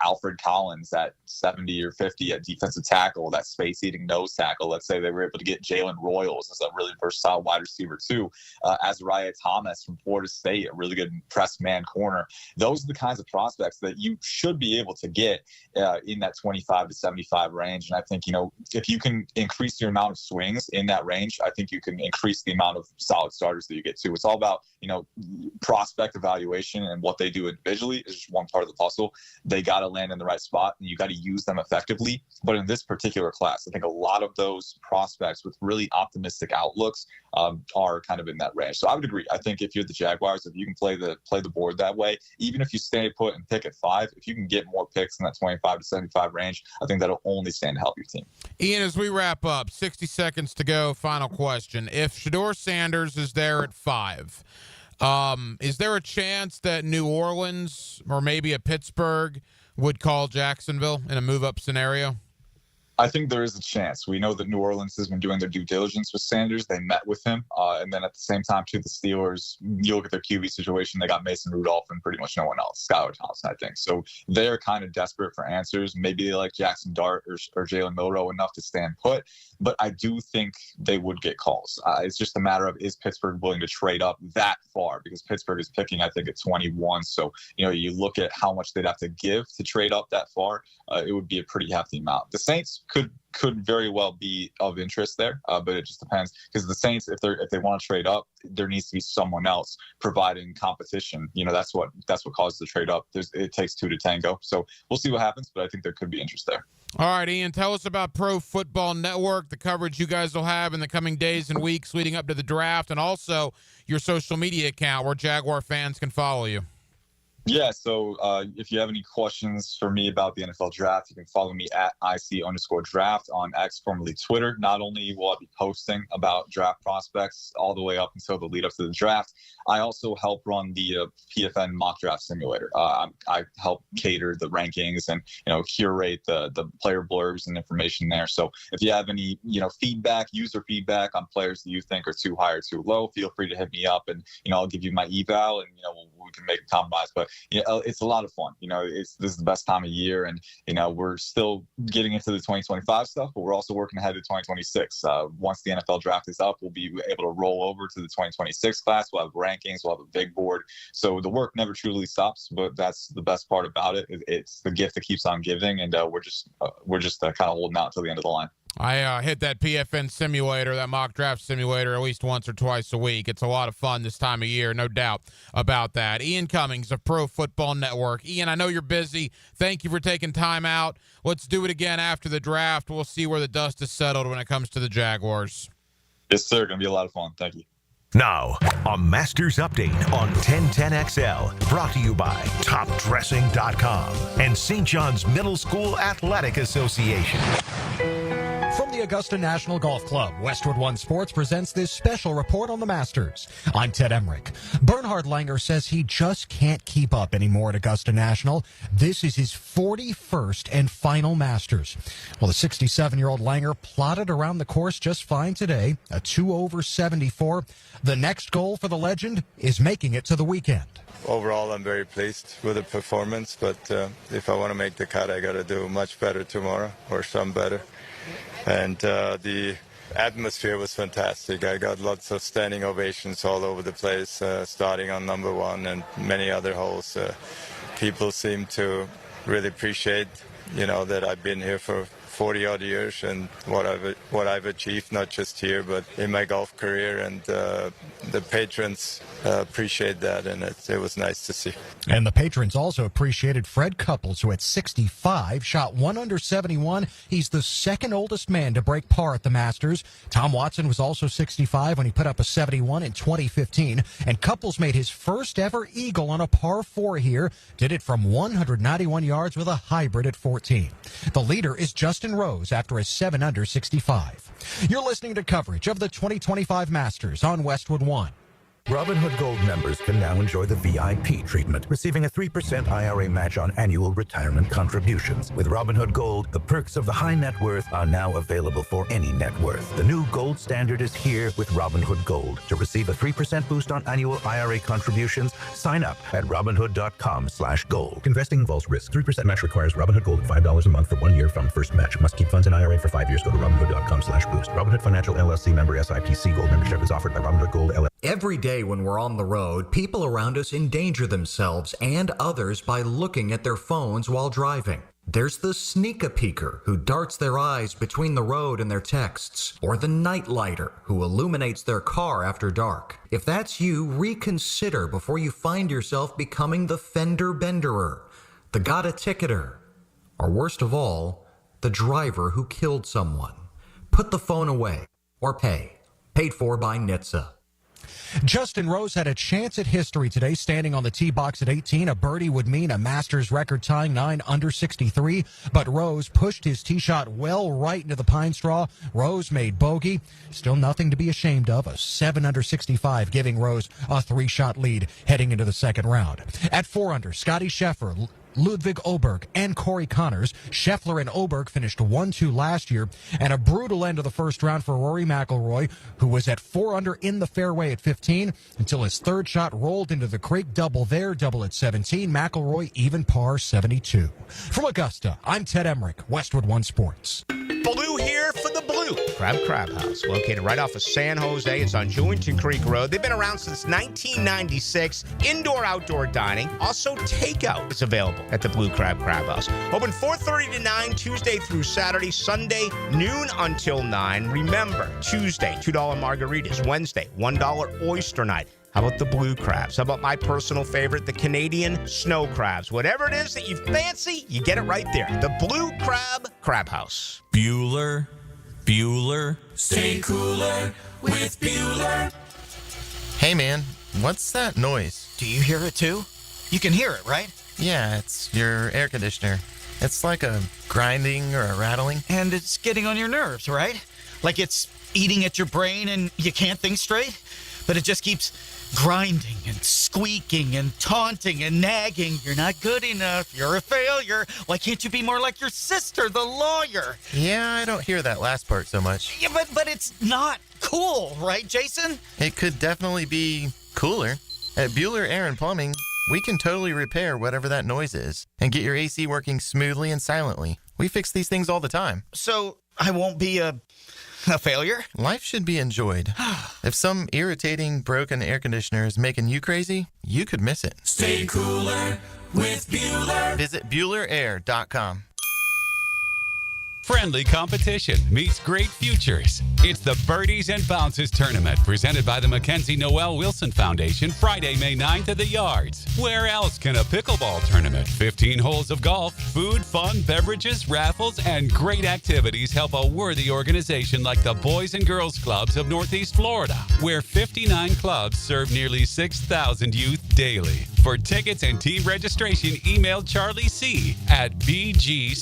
Alfred Collins at 70 or 50 at defensive tackle, that space-eating nose tackle. Let's say they were able to get Jalen Royals as a really versatile wide receiver too. Azariah Thomas from Florida State, a really good press man corner. Those are the kinds of prospects that you should be able to get in that 25 to 75 range. And I think, if you can increase your amount of swings in that range, I think you can increase the amount of solid starters that you get too. It's all about, prospect evaluation, and what they do individually is just one part of the puzzle. They got to land in the right spot and you got to use them effectively. But in this particular class, I think a lot of those prospects with really optimistic outlooks are kind of in that range. So I would agree. I think if you're the Jaguars, if you can play the board that way, even if you stay put and pick at 5, if you can get more picks in that 25 to 75 range, I think that'll only stand to help your team. Ian, as we wrap up, 60 seconds to go, final question. If Shedeur Sanders is there at 5, is there a chance that New Orleans or maybe a Pittsburgh would call Jacksonville in a move-up scenario? I think there is a chance. We know that New Orleans has been doing their due diligence with Sanders. They met with him. And then at the same time, too, the Steelers, you look at their QB situation, they got Mason Rudolph and pretty much no one else, Skylar Thompson, I think. So they're kind of desperate for answers. Maybe they like Jackson Dart or Jalen Milroe enough to stand put. But I do think they would get calls. It's just a matter of, is Pittsburgh willing to trade up that far? Because Pittsburgh is picking, I think, at 21. So, you look at how much they'd have to give to trade up that far. It would be a pretty hefty amount. The Saints could very well be of interest there, but it just depends, because the Saints, if they want to trade up, there needs to be someone else providing competition. That's what causes the trade up. It takes 2 to tango. So we'll see what happens, but I think there could be interest there. All right, Ian, tell us about Pro Football Network, the coverage you guys will have in the coming days and weeks leading up to the draft, and also your social media account where Jaguar fans can follow you. Yeah, so if you have any questions for me about the NFL draft, you can follow me at IC_draft on X, formerly Twitter. Not only will I be posting about draft prospects all the way up until the lead up to the draft, I also help run the PFN mock draft simulator. I help cater the rankings and curate the player blurbs and information there. So if you have any feedback, user feedback on players that you think are too high or too low, feel free to hit me up, and I'll give you my eval, and we can make a compromise. But it's a lot of fun. This is the best time of year, and we're still getting into the 2025 stuff, but we're also working ahead to 2026. Once the NFL draft is up, we'll be able to roll over to the 2026 class. We'll have rankings, we'll have a big board. So the work never truly stops, but that's the best part about it. It's the gift that keeps on giving, and we're just kind of holding out until the end of the line. I hit that PFN simulator, that mock draft simulator, at least once or twice a week. It's a lot of fun this time of year, no doubt about that. Ian Cummings of Pro Football Network. Ian, I know you're busy. Thank you for taking time out. Let's do it again after the draft. We'll see where the dust is settled when it comes to the Jaguars. Yes, sir. Going to be a lot of fun. Thank you. Now, a Masters update on 1010XL, brought to you by TopDressing.com and St. John's Middle School Athletic Association. From the Augusta National Golf Club, Westwood One Sports presents this special report on the Masters. I'm Ted Emmerich. Bernhard Langer says he just can't keep up anymore at Augusta National. This is his 41st and final Masters. Well, the 67-year-old Langer plodded around the course just fine today, a 2 over 74. The next goal for the legend is making it to the weekend. Overall, I'm very pleased with the performance, but if I want to make the cut, I got to do much better tomorrow, or some better. And the atmosphere was fantastic. I got lots of standing ovations all over the place, starting on number 1 and many other holes. People seem to really appreciate, that I've been here for 40-odd years and what I've achieved, not just here, but in my golf career. And the patrons appreciate that, and it was nice to see. And the patrons also appreciated Fred Couples, who at 65 shot 1 under 71. He's the second oldest man to break par at the Masters. Tom Watson was also 65 when he put up a 71 in 2015. And Couples made his first ever eagle on a par 4 here. Did it from 191 yards with a hybrid at 14. The leader is Justin Rose after a 7 under 65. You're listening to coverage of the 2025 Masters on Westwood One. Robinhood Gold members can now enjoy the VIP treatment, receiving a 3% IRA match on annual retirement contributions. With Robinhood Gold, the perks of the high net worth are now available for any net worth. The new gold standard is here with Robinhood Gold. To receive a 3% boost on annual IRA contributions, sign up at Robinhood.com/gold. Investing involves risk. 3% match requires Robinhood Gold at $5 a month for 1 year from first match. Must keep funds in IRA for 5 years. Go to Robinhood.com/boost. Robinhood Financial LLC member SIPC. Gold membership is offered by Robinhood Gold LLC. Every day when we're on the road, people around us endanger themselves and others by looking at their phones while driving. There's the sneak-a-peeker who darts their eyes between the road and their texts, or the nightlighter who illuminates their car after dark. If that's you, reconsider before you find yourself becoming the fender-benderer, the got-a-ticketer, or worst of all, the driver who killed someone. Put the phone away, or pay. Paid for by NHTSA. Justin Rose had a chance at history today, standing on the tee box at 18. A birdie would mean a Masters record-tying 9 under 63, but Rose pushed his tee shot well right into the pine straw. Rose made bogey. Still nothing to be ashamed of. A 7 under 65, giving Rose a 3-shot lead heading into the second round. At 4 under, Scotty Scheffler, Ludwig Oberg, and Corey Connors. Scheffler and Oberg finished 1-2 last year, and a brutal end of the first round for Rory McIlroy, who was at 4 under in the fairway at 15 until his third shot rolled into the creek. Double there, double at 17. McIlroy even par 72. From Augusta, I'm Ted Emmerich, Westwood One Sports. Blue here for the Blue Crab House, located right off of San Jose. It's on Jewington Creek Road. They've been around since 1996. Indoor-outdoor dining. Also, takeout is available at the Blue Crab House. Open 4:30 to 9, Tuesday through Saturday. Sunday, noon until 9. Remember, Tuesday, $2 margaritas. Wednesday, $1 oyster night. How about the blue crabs? How about my personal favorite, the Canadian snow crabs? Whatever it is that you fancy, you get it right there. The Blue Crab House. Bueller. Stay cooler with Bueller. Hey man, what's that noise? Do you hear it too? You can hear it, right? Yeah, it's your air conditioner. It's like a grinding or a rattling. And it's getting on your nerves, right? Like it's eating at your brain and you can't think straight? But it just keeps grinding and squeaking and taunting and nagging. You're not good enough. You're a failure. Why can't you be more like your sister, the lawyer? Yeah, I don't hear that last part so much. Yeah, but it's not cool, right, Jason? It could definitely be cooler. At Bueller Air and Plumbing, we can totally repair whatever that noise is and get your AC working smoothly and silently. We fix these things all the time. So I won't be a failure? Life should be enjoyed. If some irritating, broken air conditioner is making you crazy, you could miss it. Stay cooler with Bueller. Visit BuellerAir.com. Friendly competition meets great futures. It's the Birdies and Bounces Tournament presented by the Mackenzie Noel Wilson Foundation, Friday, May 9th at the Yards. Where else can a pickleball tournament, 15 holes of golf, food, fun, beverages, raffles, and great activities help a worthy organization like the Boys and Girls Clubs of Northeast Florida, where 59 clubs serve nearly 6,000 youth daily. For tickets and team registration, email Charlie C. at bgcnf.org.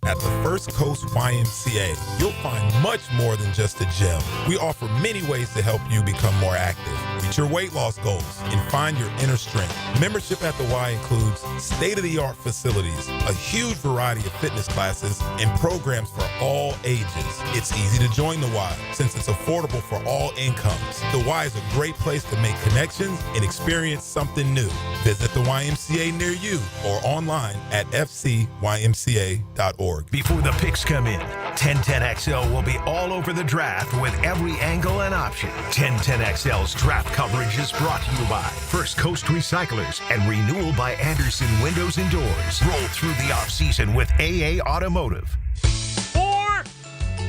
At the First Coast YMCA, you'll find much more than just a gym. We offer many ways to help you become more active, reach your weight loss goals, and find your inner strength. Membership at the Y includes state-of-the-art facilities, a huge variety of fitness classes, and programs for all ages. It's easy to join the Y since it's affordable for all incomes. The Y is a great place to make connections and experience something new. Visit the YMCA near you or online at fcymca.org. Before the picks come in, 1010XL will be all over the draft with every angle and option. 1010XL's draft coverage is brought to you by First Coast Recyclers and Renewal by Anderson Windows and Doors. Roll through the offseason with AA Automotive. 4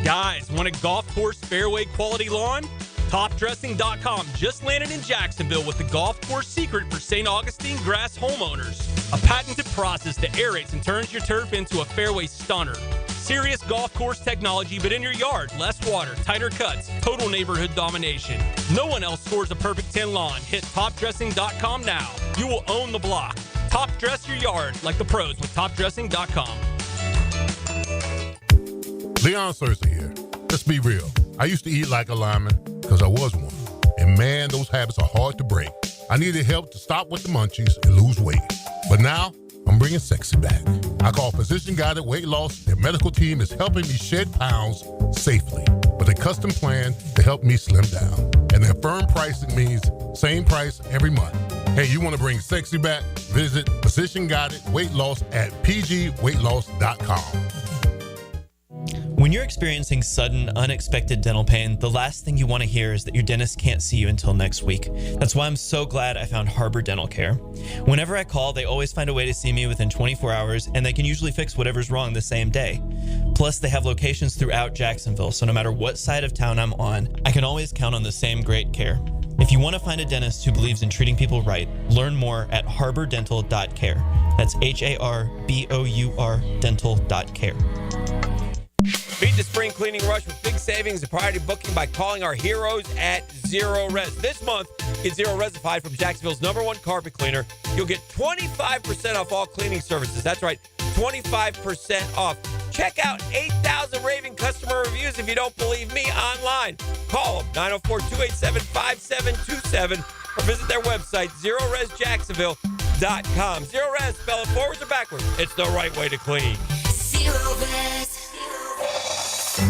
guys, want a golf course fairway quality lawn? TopDressing.com just landed in Jacksonville with the golf course secret for St. Augustine grass homeowners. A patented process that aerates and turns your turf into a fairway stunner. Serious golf course technology, but in your yard. Less water, tighter cuts, total neighborhood domination. No one else scores a perfect 10 lawn. Hit TopDressing.com now. You will own the block. Top dress your yard like the pros with TopDressing.com. Leon Cersei here. Let's be real. I used to eat like a lineman because I was one. And man, those habits are hard to break. I needed help to stop with the munchies and lose weight. But now, I'm bringing sexy back. I call Physician Guided Weight Loss. Their medical team is helping me shed pounds safely with a custom plan to help me slim down. And their firm pricing means same price every month. Hey, you want to bring sexy back? Visit Physician Guided Weight Loss at pgweightloss.com. When you're experiencing sudden, unexpected dental pain, the last thing you want to hear is that your dentist can't see you until next week. That's why I'm so glad I found Harbor Dental Care. Whenever I call, they always find a way to see me within 24 hours, and they can usually fix whatever's wrong the same day. Plus, they have locations throughout Jacksonville, so no matter what side of town I'm on, I can always count on the same great care. If you want to find a dentist who believes in treating people right, learn more at harbordental.care. That's HARBOUR dental.care. Beat the spring cleaning rush with big savings and priority booking by calling our heroes at Zero Res. This month, get Zero Resified from Jacksonville's #1 carpet cleaner. You'll get 25% off all cleaning services. That's right, 25% off. Check out 8,000 raving customer reviews if you don't believe me online. Call them, 904-287-5727, or visit their website, ZeroResJacksonville.com. Zero Res, spell it forwards or backwards. It's the right way to clean. Zero Res.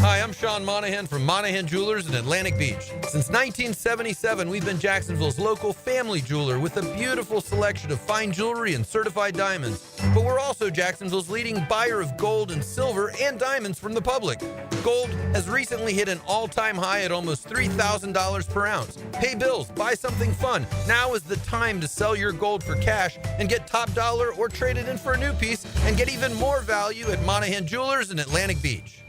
Hi, I'm Sean Monahan from Monahan Jewelers in Atlantic Beach. Since 1977, we've been Jacksonville's local family jeweler with a beautiful selection of fine jewelry and certified diamonds. But we're also Jacksonville's leading buyer of gold and silver and diamonds from the public. Gold has recently hit an all-time high at almost $3,000 per ounce. Pay bills, buy something fun. Now is the time to sell your gold for cash and get top dollar or trade it in for a new piece and get even more value at Monahan Jewelers in Atlantic Beach.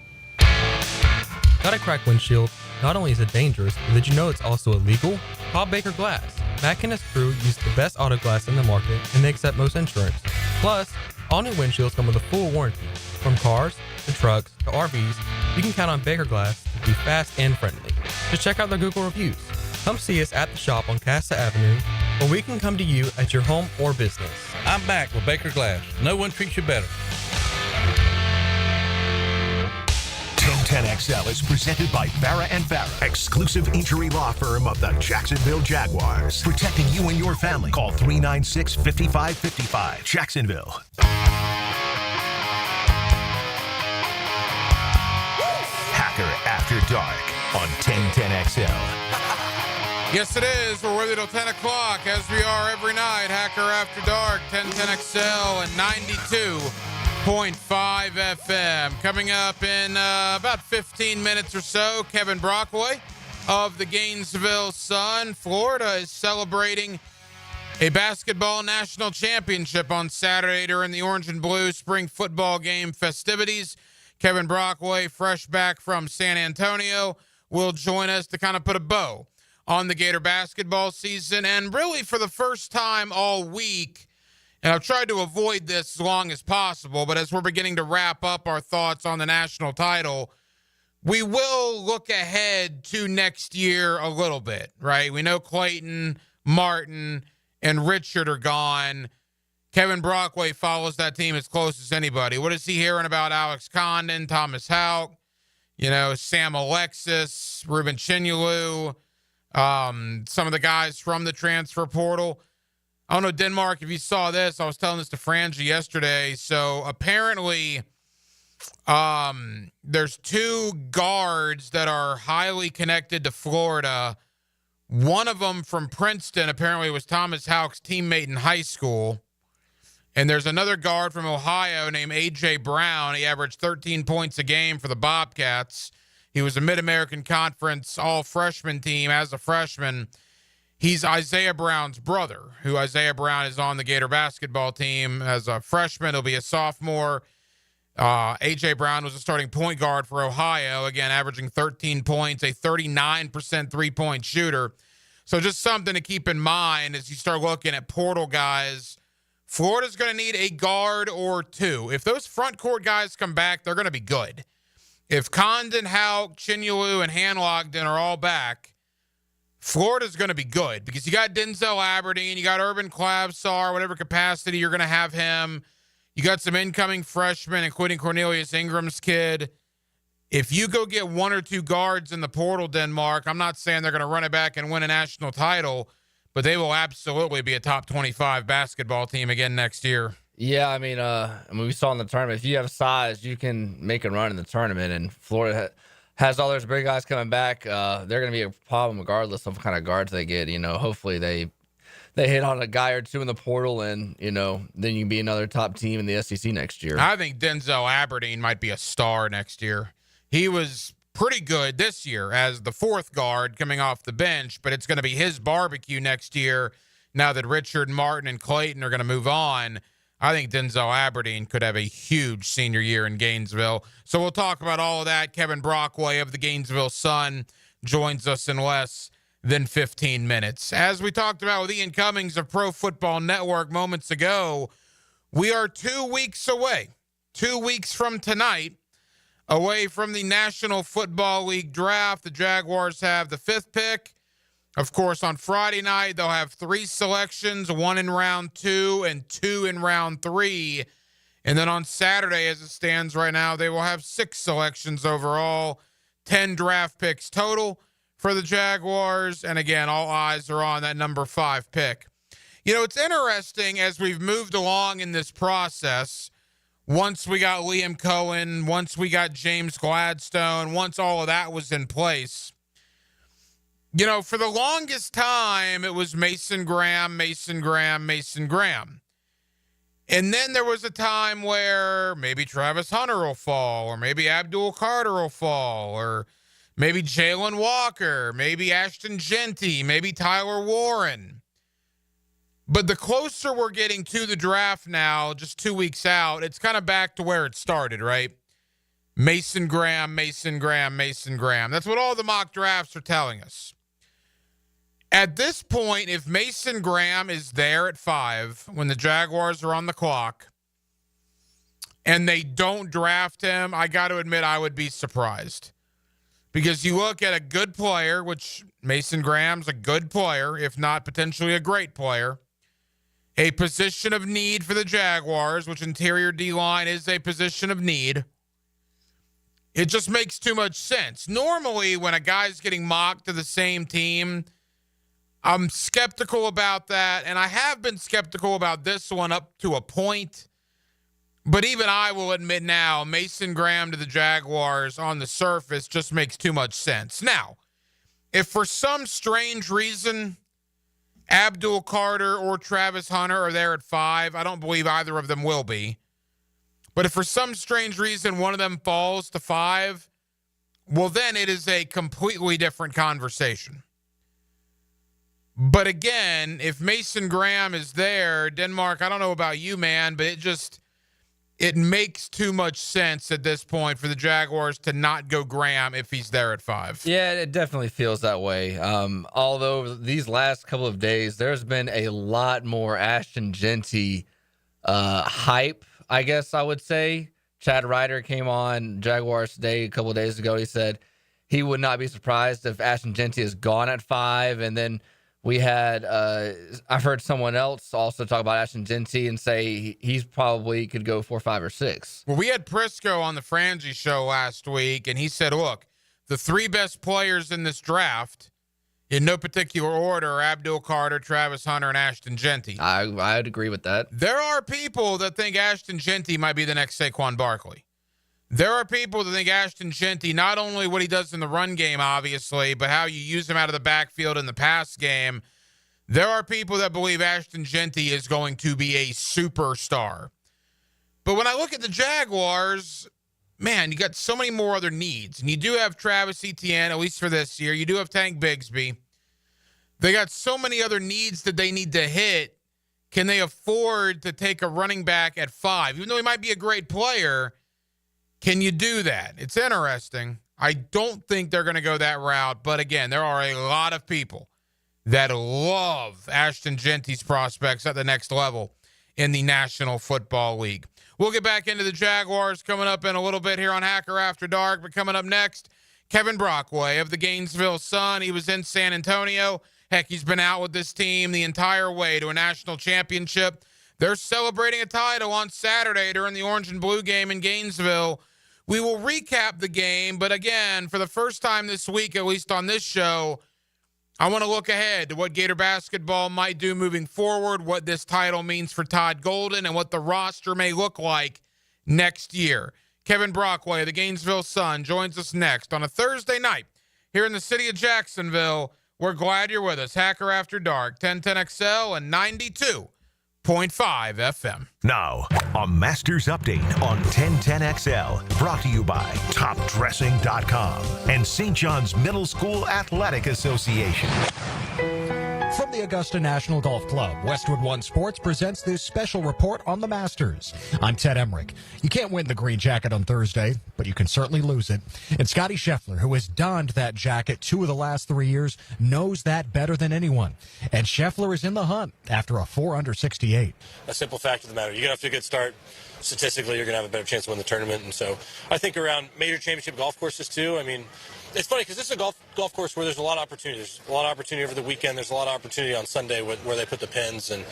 Got a cracked windshield? Not only is it dangerous, but did you know it's also illegal? Call Baker Glass. Mack and his crew use the best auto glass in the market, and they accept most insurance. Plus, all new windshields come with a full warranty. From cars, to trucks, to RVs, you can count on Baker Glass to be fast and friendly. Just check out their Google reviews. Come see us at the shop on Casta Avenue, or we can come to you at your home or business. I'm back with Baker Glass. No one treats you better. 1010XL is presented by Farah & Farah, exclusive injury law firm of the Jacksonville Jaguars. Protecting you and your family. Call 396-5555. Jacksonville. Hacker After Dark on 1010XL. Yes, it is. We're with you till 10 o'clock, as we are every night. Hacker After Dark, 1010XL and 92.5 FM. Coming up in about 15 minutes or so, Kevin Brockway of the Gainesville Sun. Florida is celebrating a basketball national championship on Saturday during the Orange and Blue spring football game festivities. Kevin Brockway, fresh back from San Antonio, will join us to kind of put a bow on the Gator basketball season. And really for the first time all week, and I've tried to avoid this as long as possible, but as we're beginning to wrap up our thoughts on the national title, we will look ahead to next year a little bit, right? We know Clayton, Martin, and Richard are gone. Kevin Brockway follows that team as close as anybody. What is he hearing about Alex Condon, Thomas Houck, Sam Alexis, Ruben Chinyelu, some of the guys from the transfer portal? I don't know, Denmark, if you saw this. I was telling this to Frangie yesterday. So apparently there's two guards that are highly connected to Florida. One of them from Princeton apparently was Thomas Houck's teammate in high school. And there's another guard from Ohio named A.J. Brown. He averaged 13 points a game for the Bobcats. He was a Mid-American Conference all-freshman team as a freshman. He's Isaiah Brown's brother, who Isaiah Brown is on the Gator basketball team as a freshman. He'll be a sophomore. A.J. Brown was a starting point guard for Ohio, again, averaging 13 points, a 39% three-point shooter. So just something to keep in mind as you start looking at portal guys. Florida's going to need a guard or two. If those front court guys come back, they're going to be good. If Condon, Houck, Chinyelu, and Hanlogden are all back, Florida's going to be good because you got Denzel Aberdeen, you got Urban Klabsar, whatever capacity you're going to have him. You got some incoming freshmen, including Cornelius Ingram's kid. If you go get one or two guards in the portal, Denmark, I'm not saying they're going to run it back and win a national title, but they will absolutely be a top 25 basketball team again next year. Yeah, I mean, we saw in the tournament, if you have size, you can make a run in the tournament. And Florida has all those big guys coming back. They're going to be a problem regardless of what kind of guards they get. Hopefully they hit on a guy or two in the portal, and then you can be another top team in the SEC next year. I think Denzel Aberdeen might be a star next year. He was pretty good this year as the fourth guard coming off the bench, but it's going to be his barbecue next year now that Richard, Martin, and Clayton are going to move on. I think Denzel Aberdeen could have a huge senior year in Gainesville. So we'll talk about all of that. Kevin Brockway of the Gainesville Sun joins us in less than 15 minutes. As we talked about with Ian Cummings of Pro Football Network moments ago, we are 2 weeks away, 2 weeks from tonight, away from the National Football League draft. The Jaguars have the 5th pick. Of course, on Friday night, they'll have 3 selections, 1 in round 2 and 2 in round 3. And then on Saturday, as it stands right now, they will have 6 selections overall, 10 draft picks total for the Jaguars. And again, all eyes are on that number 5 pick. It's interesting as we've moved along in this process. Once we got Liam Cohen, once we got James Gladstone, once all of that was in place, for the longest time, it was Mason Graham, Mason Graham, Mason Graham. And then there was a time where maybe Travis Hunter will fall, or maybe Abdul Carter will fall, or maybe Jalen Walker, maybe Ashton Genty, maybe Tyler Warren. But the closer we're getting to the draft now, just 2 weeks out, it's kind of back to where it started, right? Mason Graham, Mason Graham, Mason Graham. That's what all the mock drafts are telling us. At this point, if Mason Graham is there at 5 when the Jaguars are on the clock and they don't draft him, I got to admit I would be surprised. Because you look at a good player, which Mason Graham's a good player, if not potentially a great player. A position of need for the Jaguars, which interior D-line is a position of need. It just makes too much sense. Normally, when a guy's getting mocked to the same team, I'm skeptical about that, and I have been skeptical about this one up to a point. But even I will admit now, Mason Graham to the Jaguars on the surface just makes too much sense. Now, if for some strange reason Abdul Carter or Travis Hunter are there at 5, I don't believe either of them will be. But if for some strange reason one of them falls to 5, well, then it is a completely different conversation. But again, if Mason Graham is there, Denmark, I don't know about you, man, but it makes too much sense at this point for the Jaguars to not go Graham if he's there at 5. Yeah, it definitely feels that way. Although these last couple of days, there's been a lot more Ashton Genty hype, I guess I would say. Chad Ryder came on Jaguars Today a couple of days ago. He said he would not be surprised if Ashton Genty is gone at 5. And then we had, I've heard someone else also talk about Ashton Genty and say he's probably could go 4, 5, or 6. Well, we had Prisco on the Frangie show last week, and he said, look, the 3 best players in this draft, in no particular order, are Abdul Carter, Travis Hunter, and Ashton Genty. I'd agree with that. There are people that think Ashton Genty might be the next Saquon Barkley. There are people that think Ashton Genty, not only what he does in the run game, obviously, but how you use him out of the backfield in the pass game. There are people that believe Ashton Genty is going to be a superstar. But when I look at the Jaguars, man, you got so many more other needs. And you do have Travis Etienne, at least for this year. You do have Tank Bigsby. They got so many other needs that they need to hit. Can they afford to take a running back at 5? Even though he might be a great player, can you do that? It's interesting. I don't think they're going to go that route. But again, there are a lot of people that love Ashton Genty's prospects at the next level in the National Football League. We'll get back into the Jaguars coming up in a little bit here on Hacker After Dark. But coming up next, Kevin Brockway of the Gainesville Sun. He was in San Antonio. Heck, he's been out with this team the entire way to a national championship. They're celebrating a title on Saturday during the Orange and Blue game in Gainesville We will recap the game, but again, for the first time this week, at least on this show, I want to look ahead to what Gator basketball might do moving forward, what this title means for Todd Golden, and what the roster may look like next year. Kevin Brockway, the Gainesville Sun, joins us next on a Thursday night here in the city of Jacksonville. We're glad you're with us. Hacker After Dark, 1010XL and 92.5 FM. Now, a Masters update on 1010XL, brought to you by TopDressing.com and St. John's Middle School Athletic Association. From the Augusta National Golf Club, Westwood One Sports presents this special report on the Masters. I'm Ted Emmerich. You can't win the green jacket on Thursday, but you can certainly lose it. And Scotty Scheffler, who has donned that jacket 2 of the last 3 years, knows that better than anyone. And Scheffler is in the hunt after a 4-under 68. A simple fact of the matter, you get off to a good start. Statistically, you're going to have a better chance to win the tournament. And so I think around major championship golf courses, too, I mean, it's funny because this is a golf course where there's a lot of opportunity. There's a lot of opportunity over the weekend. There's a lot of opportunity on Sunday where they put the pins, and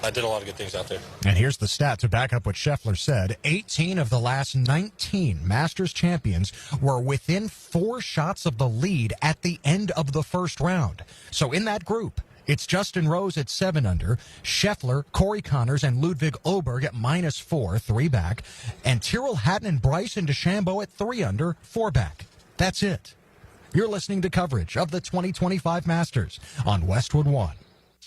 I did a lot of good things out there. And here's the stat to back up what Scheffler said. 18 of the last 19 Masters champions were within 4 shots of the lead at the end of the first round. So in that group, it's Justin Rose at 7 under, Scheffler, Corey Connors, and Ludwig Oberg at -4, 3 back, and Tyrrell Hatton and Bryson DeChambeau at 3 under, 4 back. That's it. You're listening to coverage of the 2025 Masters on Westwood One.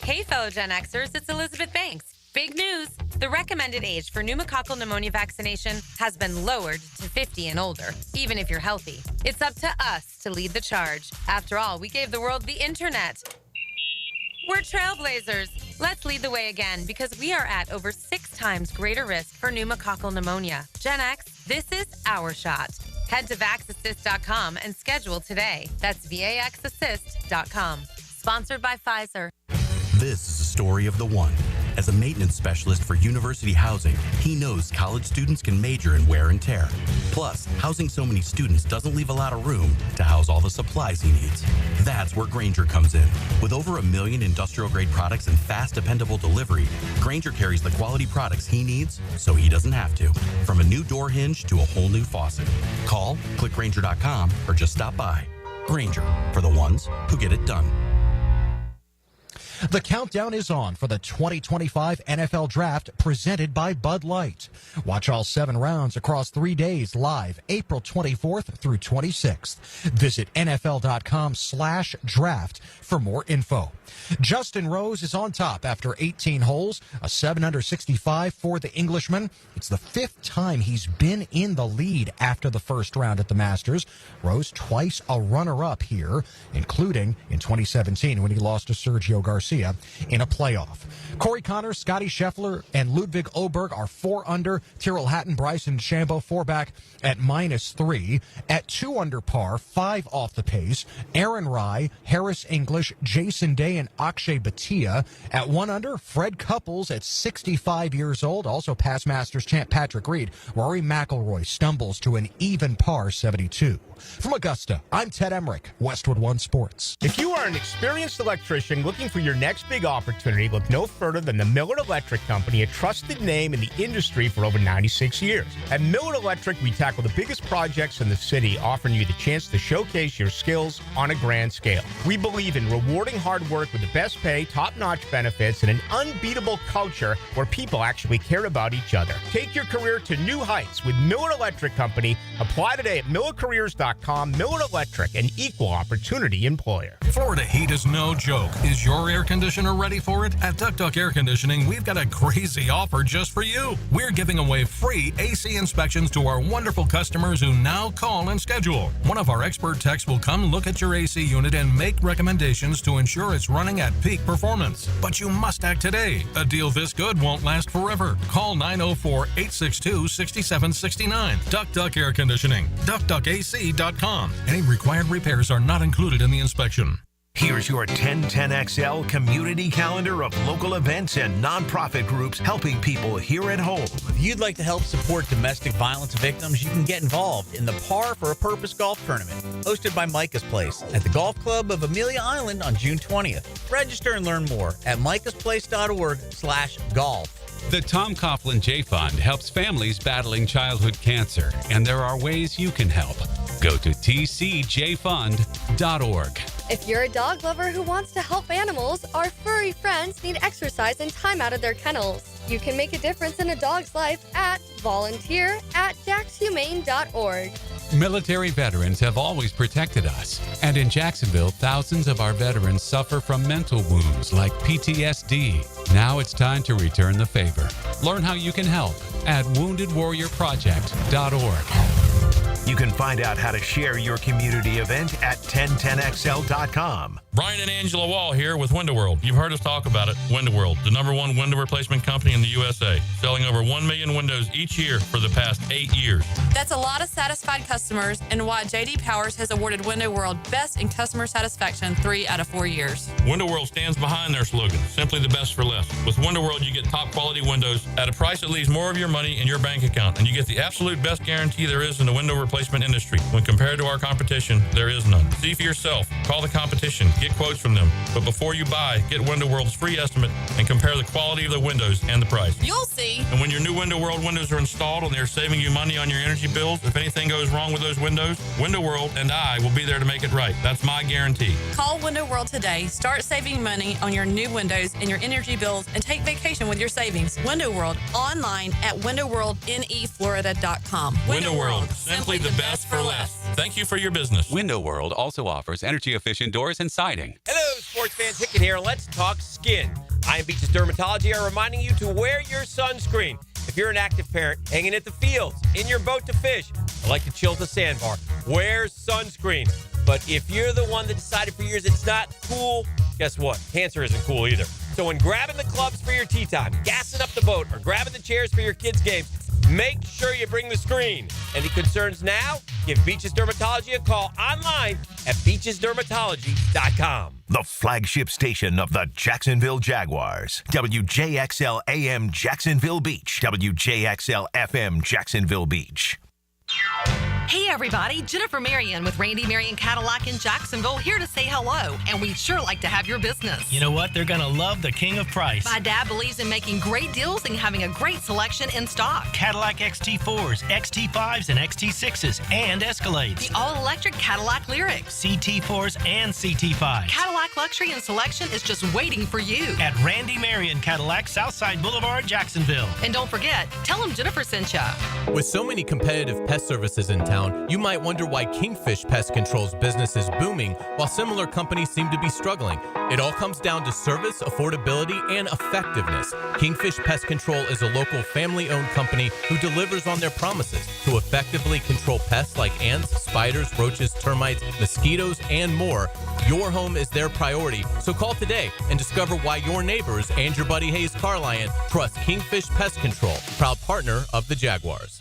Hey, fellow Gen Xers, it's Elizabeth Banks. Big news. The recommended age for pneumococcal pneumonia vaccination has been lowered to 50 and older, even if you're healthy. It's up to us to lead the charge. After all, we gave the world the internet. We're trailblazers. Let's lead the way again because we are at over 6 times greater risk for pneumococcal pneumonia. Gen X, this is our shot. Head to VaxAssist.com and schedule today. That's VAXAssist.com. Sponsored by Pfizer. This is the story of the one. As a maintenance specialist for university housing, he knows college students can major in wear and tear. Plus, housing so many students doesn't leave a lot of room to house all the supplies he needs. That's where Grainger comes in. With over 1 million industrial-grade products and fast, dependable delivery, Grainger carries the quality products he needs so he doesn't have to. From a new door hinge to a whole new faucet. Call, click Grainger.com, or just stop by. Grainger, for the ones who get it done. The countdown is on for the 2025 NFL Draft presented by Bud Light. Watch all 7 rounds across 3 days live, April 24th through 26th. Visit NFL.com/draft for more info. Justin Rose is on top after 18 holes, a 7-under 65 for the Englishman. It's the 5th time he's been in the lead after the first round at the Masters. Rose twice a runner-up here, including in 2017 when he lost to Sergio Garcia in a playoff. Corey Connors, Scotty Scheffler, and Ludwig Oberg are 4 under. Tyrrell Hatton, Bryson DeChambeau, 4 back at -3. At 2 under par, 5 off the pace. Aaron Rye, Harris English, Jason Day, and Akshay Bhatia. At 1 under, Fred Couples at 65 years old, also past Masters champ Patrick Reed. Rory McIlroy stumbles to an even par 72. From Augusta, I'm Ted Emmerich, Westwood One Sports. If you are an experienced electrician looking for your next big opportunity, look no further than the Miller Electric Company, a trusted name in the industry for over 96 years. At Miller Electric, we tackle the biggest projects in the city, offering you the chance to showcase your skills on a grand scale. We believe in rewarding hard work with the best pay, top-notch benefits, and an unbeatable culture where people actually care about each other. Take your career to new heights with Miller Electric Company. Apply today at millercareers.com. Miller Electric, an equal opportunity employer. Florida heat is no joke. Is your air conditioner ready for it? At Duck Duck Air Conditioning, we've got a crazy offer just for you. We're giving away free AC inspections to our wonderful customers who now call and schedule. One of our expert techs will come look at your AC unit and make recommendations to ensure it's running at peak performance. But you must act today. A deal this good won't last forever. Call 904-862-6769. Duck Duck Air Conditioning. DuckDuckAC.com. Any required repairs are not included in the inspection. Here's your 1010XL community calendar of local events and nonprofit groups helping people here at home. If you'd like to help support domestic violence victims, you can get involved in the Par for a Purpose golf tournament, hosted by Micah's Place at the Golf Club of Amelia Island on June 20th. Register and learn more at micahsplace.org/golf. The Tom Coughlin J Fund helps families battling childhood cancer, and there are ways you can help. Go to tcjfund.org. If you're a dog lover who wants to help animals, our furry friends need exercise and time out of their kennels. You can make a difference in a dog's life at volunteer@jaxhumane.org. Military veterans have always protected us. And in Jacksonville, thousands of our veterans suffer from mental wounds like PTSD. Now it's time to return the favor. Learn how you can help at woundedwarriorproject.org. You can find out how to share your community event at 1010XL.com. Brian and Angela Wall here with Window World. You've heard us talk about it. Window World, the #1 window replacement company in the USA, selling over 1 million windows each year for the past 8 years. That's a lot of satisfied customers and why J.D. Powers has awarded Window World Best in Customer Satisfaction 3 out of 4 years. Window World stands behind their slogan, simply the best for less. With Window World, you get top quality windows at a price that leaves more of your money in your bank account, and you get the absolute best guarantee there is in the window replacement industry. When compared to our competition, there is none. See for yourself. Call the competition. Get quotes from them. But before you buy, get Window World's free estimate and compare the quality of the windows and the price. You'll see. And when your new Window World windows are installed and they're saving you money on your energy bills, if anything goes wrong with those windows, Window World and I will be there to make it right. That's my guarantee. Call Window World today. Start saving money on your new windows and your energy bills and take vacation with your savings. Window World, online at windowworldneflorida.com. Window World, simply the best for less. Thank you for your business. Window World also offers energy-efficient doors and siding. Hello, sports fans. Hicken here. Let's talk skin. I am Beach's Dermatology are reminding you to wear your sunscreen. If you're an active parent hanging at the fields, in your boat to fish, or like to chill at the sandbar, wear sunscreen. But if you're the one that decided for years it's not cool, guess what? Cancer isn't cool either. So when grabbing the clubs for your tea time, gassing up the boat, or grabbing the chairs for your kids' games, make sure you bring the screen. Any concerns now? Give Beach's Dermatology a call online at beachesdermatology.com. The flagship station of the Jacksonville Jaguars. WJXL AM Jacksonville Beach. WJXL FM Jacksonville Beach. Hey everybody, Jennifer Marion with Randy Marion Cadillac in Jacksonville here to say hello, and we'd sure like to have your business. You know what? They're going to love the king of price. My dad believes in making great deals and having a great selection in stock. Cadillac XT4s, XT5s, and XT6s, and Escalades. The all-electric Cadillac Lyriq. CT4s and CT5s. Cadillac luxury and selection is just waiting for you. At Randy Marion Cadillac, Southside Boulevard, Jacksonville. And don't forget, tell them Jennifer sent ya. With so many competitive pest services in town, you might wonder why Kingfish Pest Control's business is booming while similar companies seem to be struggling. It all comes down to service, affordability, and effectiveness. Kingfish Pest Control is a local family-owned company who delivers on their promises to effectively control pests like ants, spiders, roaches, termites, mosquitoes, and more. Your home is their priority, so call today and discover why your neighbors and your buddy Hayes Carlion trust Kingfish Pest Control, proud partner of the Jaguars.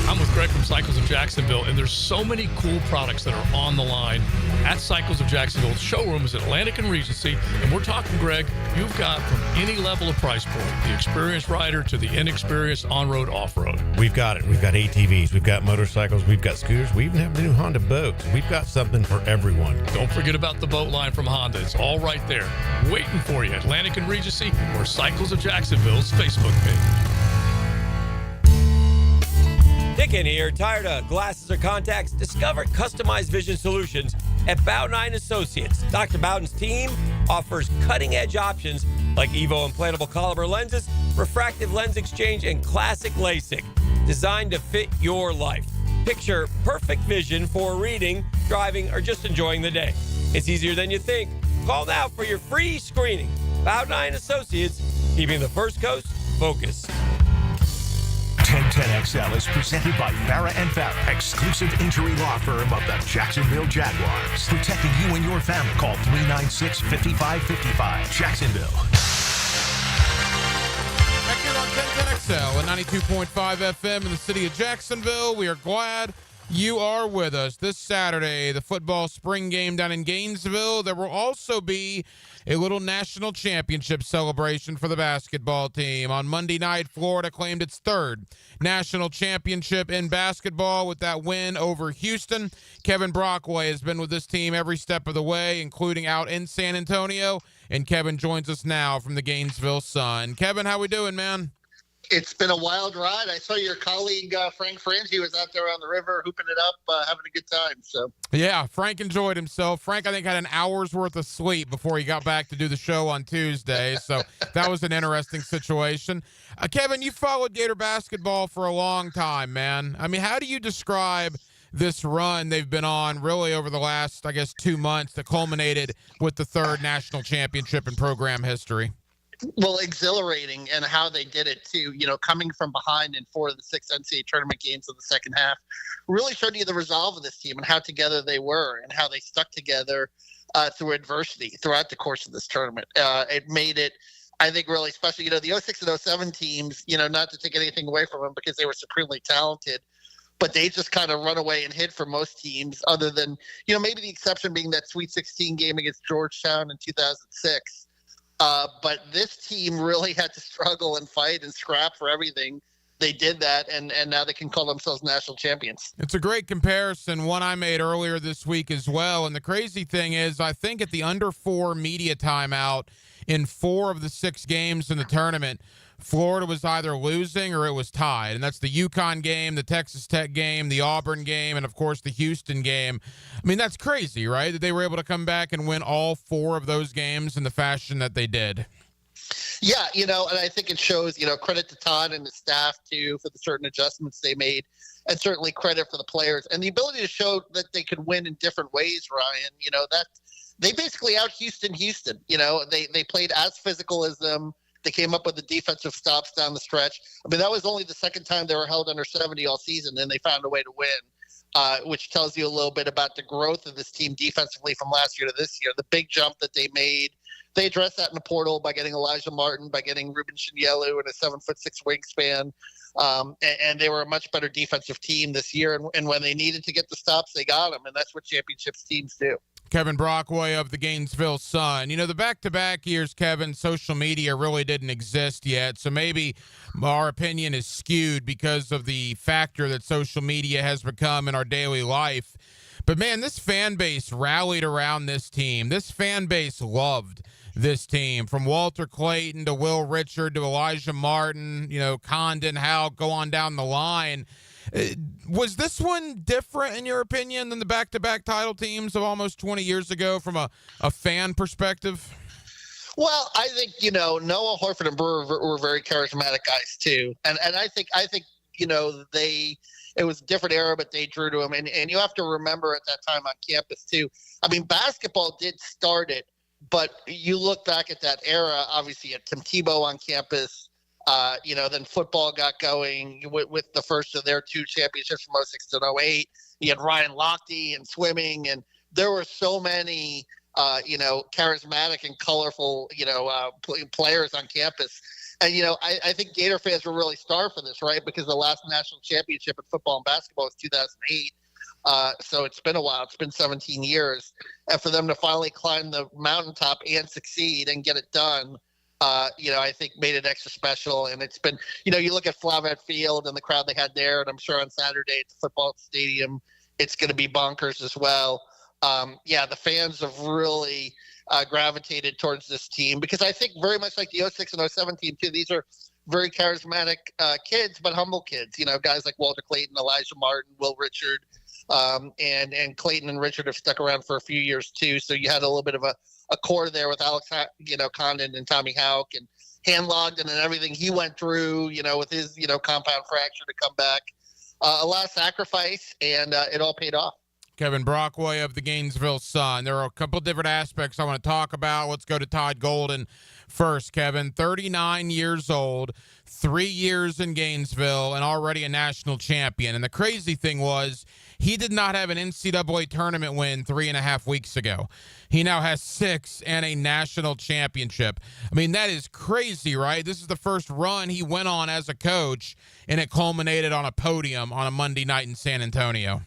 I'm with Greg from Cycles of Jacksonville, and there's so many cool products that are on the line at Cycles of Jacksonville. The showroom is Atlantic and Regency, and we're talking, Greg, you've got from any level of price point, the experienced rider to the inexperienced on-road, off-road. We've got it. We've got ATVs, we've got motorcycles, we've got scooters, we even have the new Honda boats. We've got something for everyone. Don't forget about the boat line from Honda. It's all right there, waiting for you. Atlantic and Regency or Cycles of Jacksonville's Facebook page. Hicken here. Tired of glasses or contacts? Discover customized vision solutions at Bowden Associates. Dr. Bowden's team offers cutting-edge options like EVO implantable caliber lenses, refractive lens exchange, and classic LASIK, designed to fit your life. Picture perfect vision for reading, driving, or just enjoying the day. It's easier than you think. Call now for your free screening. Bowden Associates, keeping the First Coast focused. 1010XL is presented by Farah & Farah, exclusive injury law firm of the Jacksonville Jaguars. Protecting you and your family. Call 396-5555. Jacksonville. Back here on 1010XL at 92.5 FM in the city of Jacksonville. We are glad You are with us this Saturday, the football spring game down in Gainesville. There will also be a little national championship celebration for the basketball team. On Monday night, Florida claimed its third national championship in basketball with that win over Houston. Kevin Brockway has been with this team every step of the way, including out in San Antonio. And Kevin joins us now from the Gainesville Sun. Kevin, how we doing, man? It's been a wild ride. I saw your colleague, Frank Frangie, was out there on the river hooping it up, having a good time. So yeah, Frank enjoyed himself. Frank, I think, had an hour's worth of sleep before he got back to do the show on Tuesday. So that was an interesting situation. Kevin, you followed Gator basketball for a long time, man. I mean, how do you describe this run they've been on really over the last, 2 months that culminated with the third national championship in program history? Well, exhilarating, and how they did it too. Coming from behind in 4 of the 6 NCAA tournament games of the second half really showed you the resolve of this team and how together they were and how they stuck together through adversity throughout the course of this tournament. It made it, I think, really special. The 06 and 07 teams, not to take anything away from them because they were supremely talented, but they just kind of run away and hid for most teams, other than, maybe the exception being that Sweet 16 game against Georgetown in 2006. But this team really had to struggle and fight and scrap for everything. They did that, and now they can call themselves national champions. It's a great comparison, one I made earlier this week as well. And the crazy thing is, I think at the under 4 media timeout in 4 of the 6 games in the tournament, Florida was either losing or it was tied. And that's the UConn game, the Texas Tech game, the Auburn game, and, of course, the Houston game. I mean, that's crazy, right, that they were able to come back and win all 4 of those games in the fashion that they did. Yeah, and I think it shows, credit to Todd and the staff, too, for the certain adjustments they made, and certainly credit for the players. And the ability to show that they could win in different ways, Ryan, that they basically out Houston. They played as physical as them. They came up with the defensive stops down the stretch. I mean, that was only the second time they were held under 70 all season, and they found a way to win, which tells you a little bit about the growth of this team defensively from last year to this year. The big jump that they made, they addressed that in the portal by getting Elijah Martin, by getting Ruben Shinyelu and a 7'6" wingspan. And they were a much better defensive team this year. And when they needed to get the stops, they got them. And that's what championships teams do. Kevin Brockway of the Gainesville Sun. The back-to-back years, Kevin, social media really didn't exist yet, so maybe our opinion is skewed because of the factor that social media has become in our daily life. But, man, this fan base rallied around this team. This fan base loved this team, from Walter Clayton to Will Richard to Elijah Martin, Condon, Howe, go on down the line. Was this one different, in your opinion, than the back-to-back title teams of almost 20 years ago from a fan perspective? Well, I think, Noah, Horford, and Brewer were very charismatic guys, too. And I think it was a different era, but they drew to them. And you have to remember at that time on campus, too. I mean, basketball did start it, but you look back at that era, obviously, at Tim Tebow on campus. Then football got going with the first of their 2 championships from 06 to 08. You had Ryan Lochte and swimming, and there were so many, charismatic and colorful, players on campus. And, I think Gator fans were really starved for this, right? Because the last national championship in football and basketball was 2008. So it's been a while. It's been 17 years. And for them to finally climb the mountaintop and succeed and get it done, I think made it extra special. And it's been, you look at Flavet Field and the crowd they had there, and I'm sure on Saturday at the football stadium, it's going to be bonkers as well. The fans have really gravitated towards this team because I think very much like the 06 and 07 team too, these are very charismatic kids, but humble kids, guys like Walter Clayton, Elijah Martin, Will Richard, and Clayton and Richard have stuck around for a few years too. So you had a little bit of a core there with Alex, Condon and Tommy Houck and Handlogged and everything he went through, with his, compound fracture to come back. A lot of sacrifice, and it all paid off. Kevin Brockway of the Gainesville Sun. There are a couple different aspects I want to talk about. Let's go to Todd Golden first, Kevin. 39 years old, 3 years in Gainesville, and already a national champion. And the crazy thing was he did not have an NCAA tournament win 3.5 weeks ago. He now has 6 and a national championship. I mean, that is crazy, right? This is the first run he went on as a coach, and it culminated on a podium on a Monday night in San Antonio.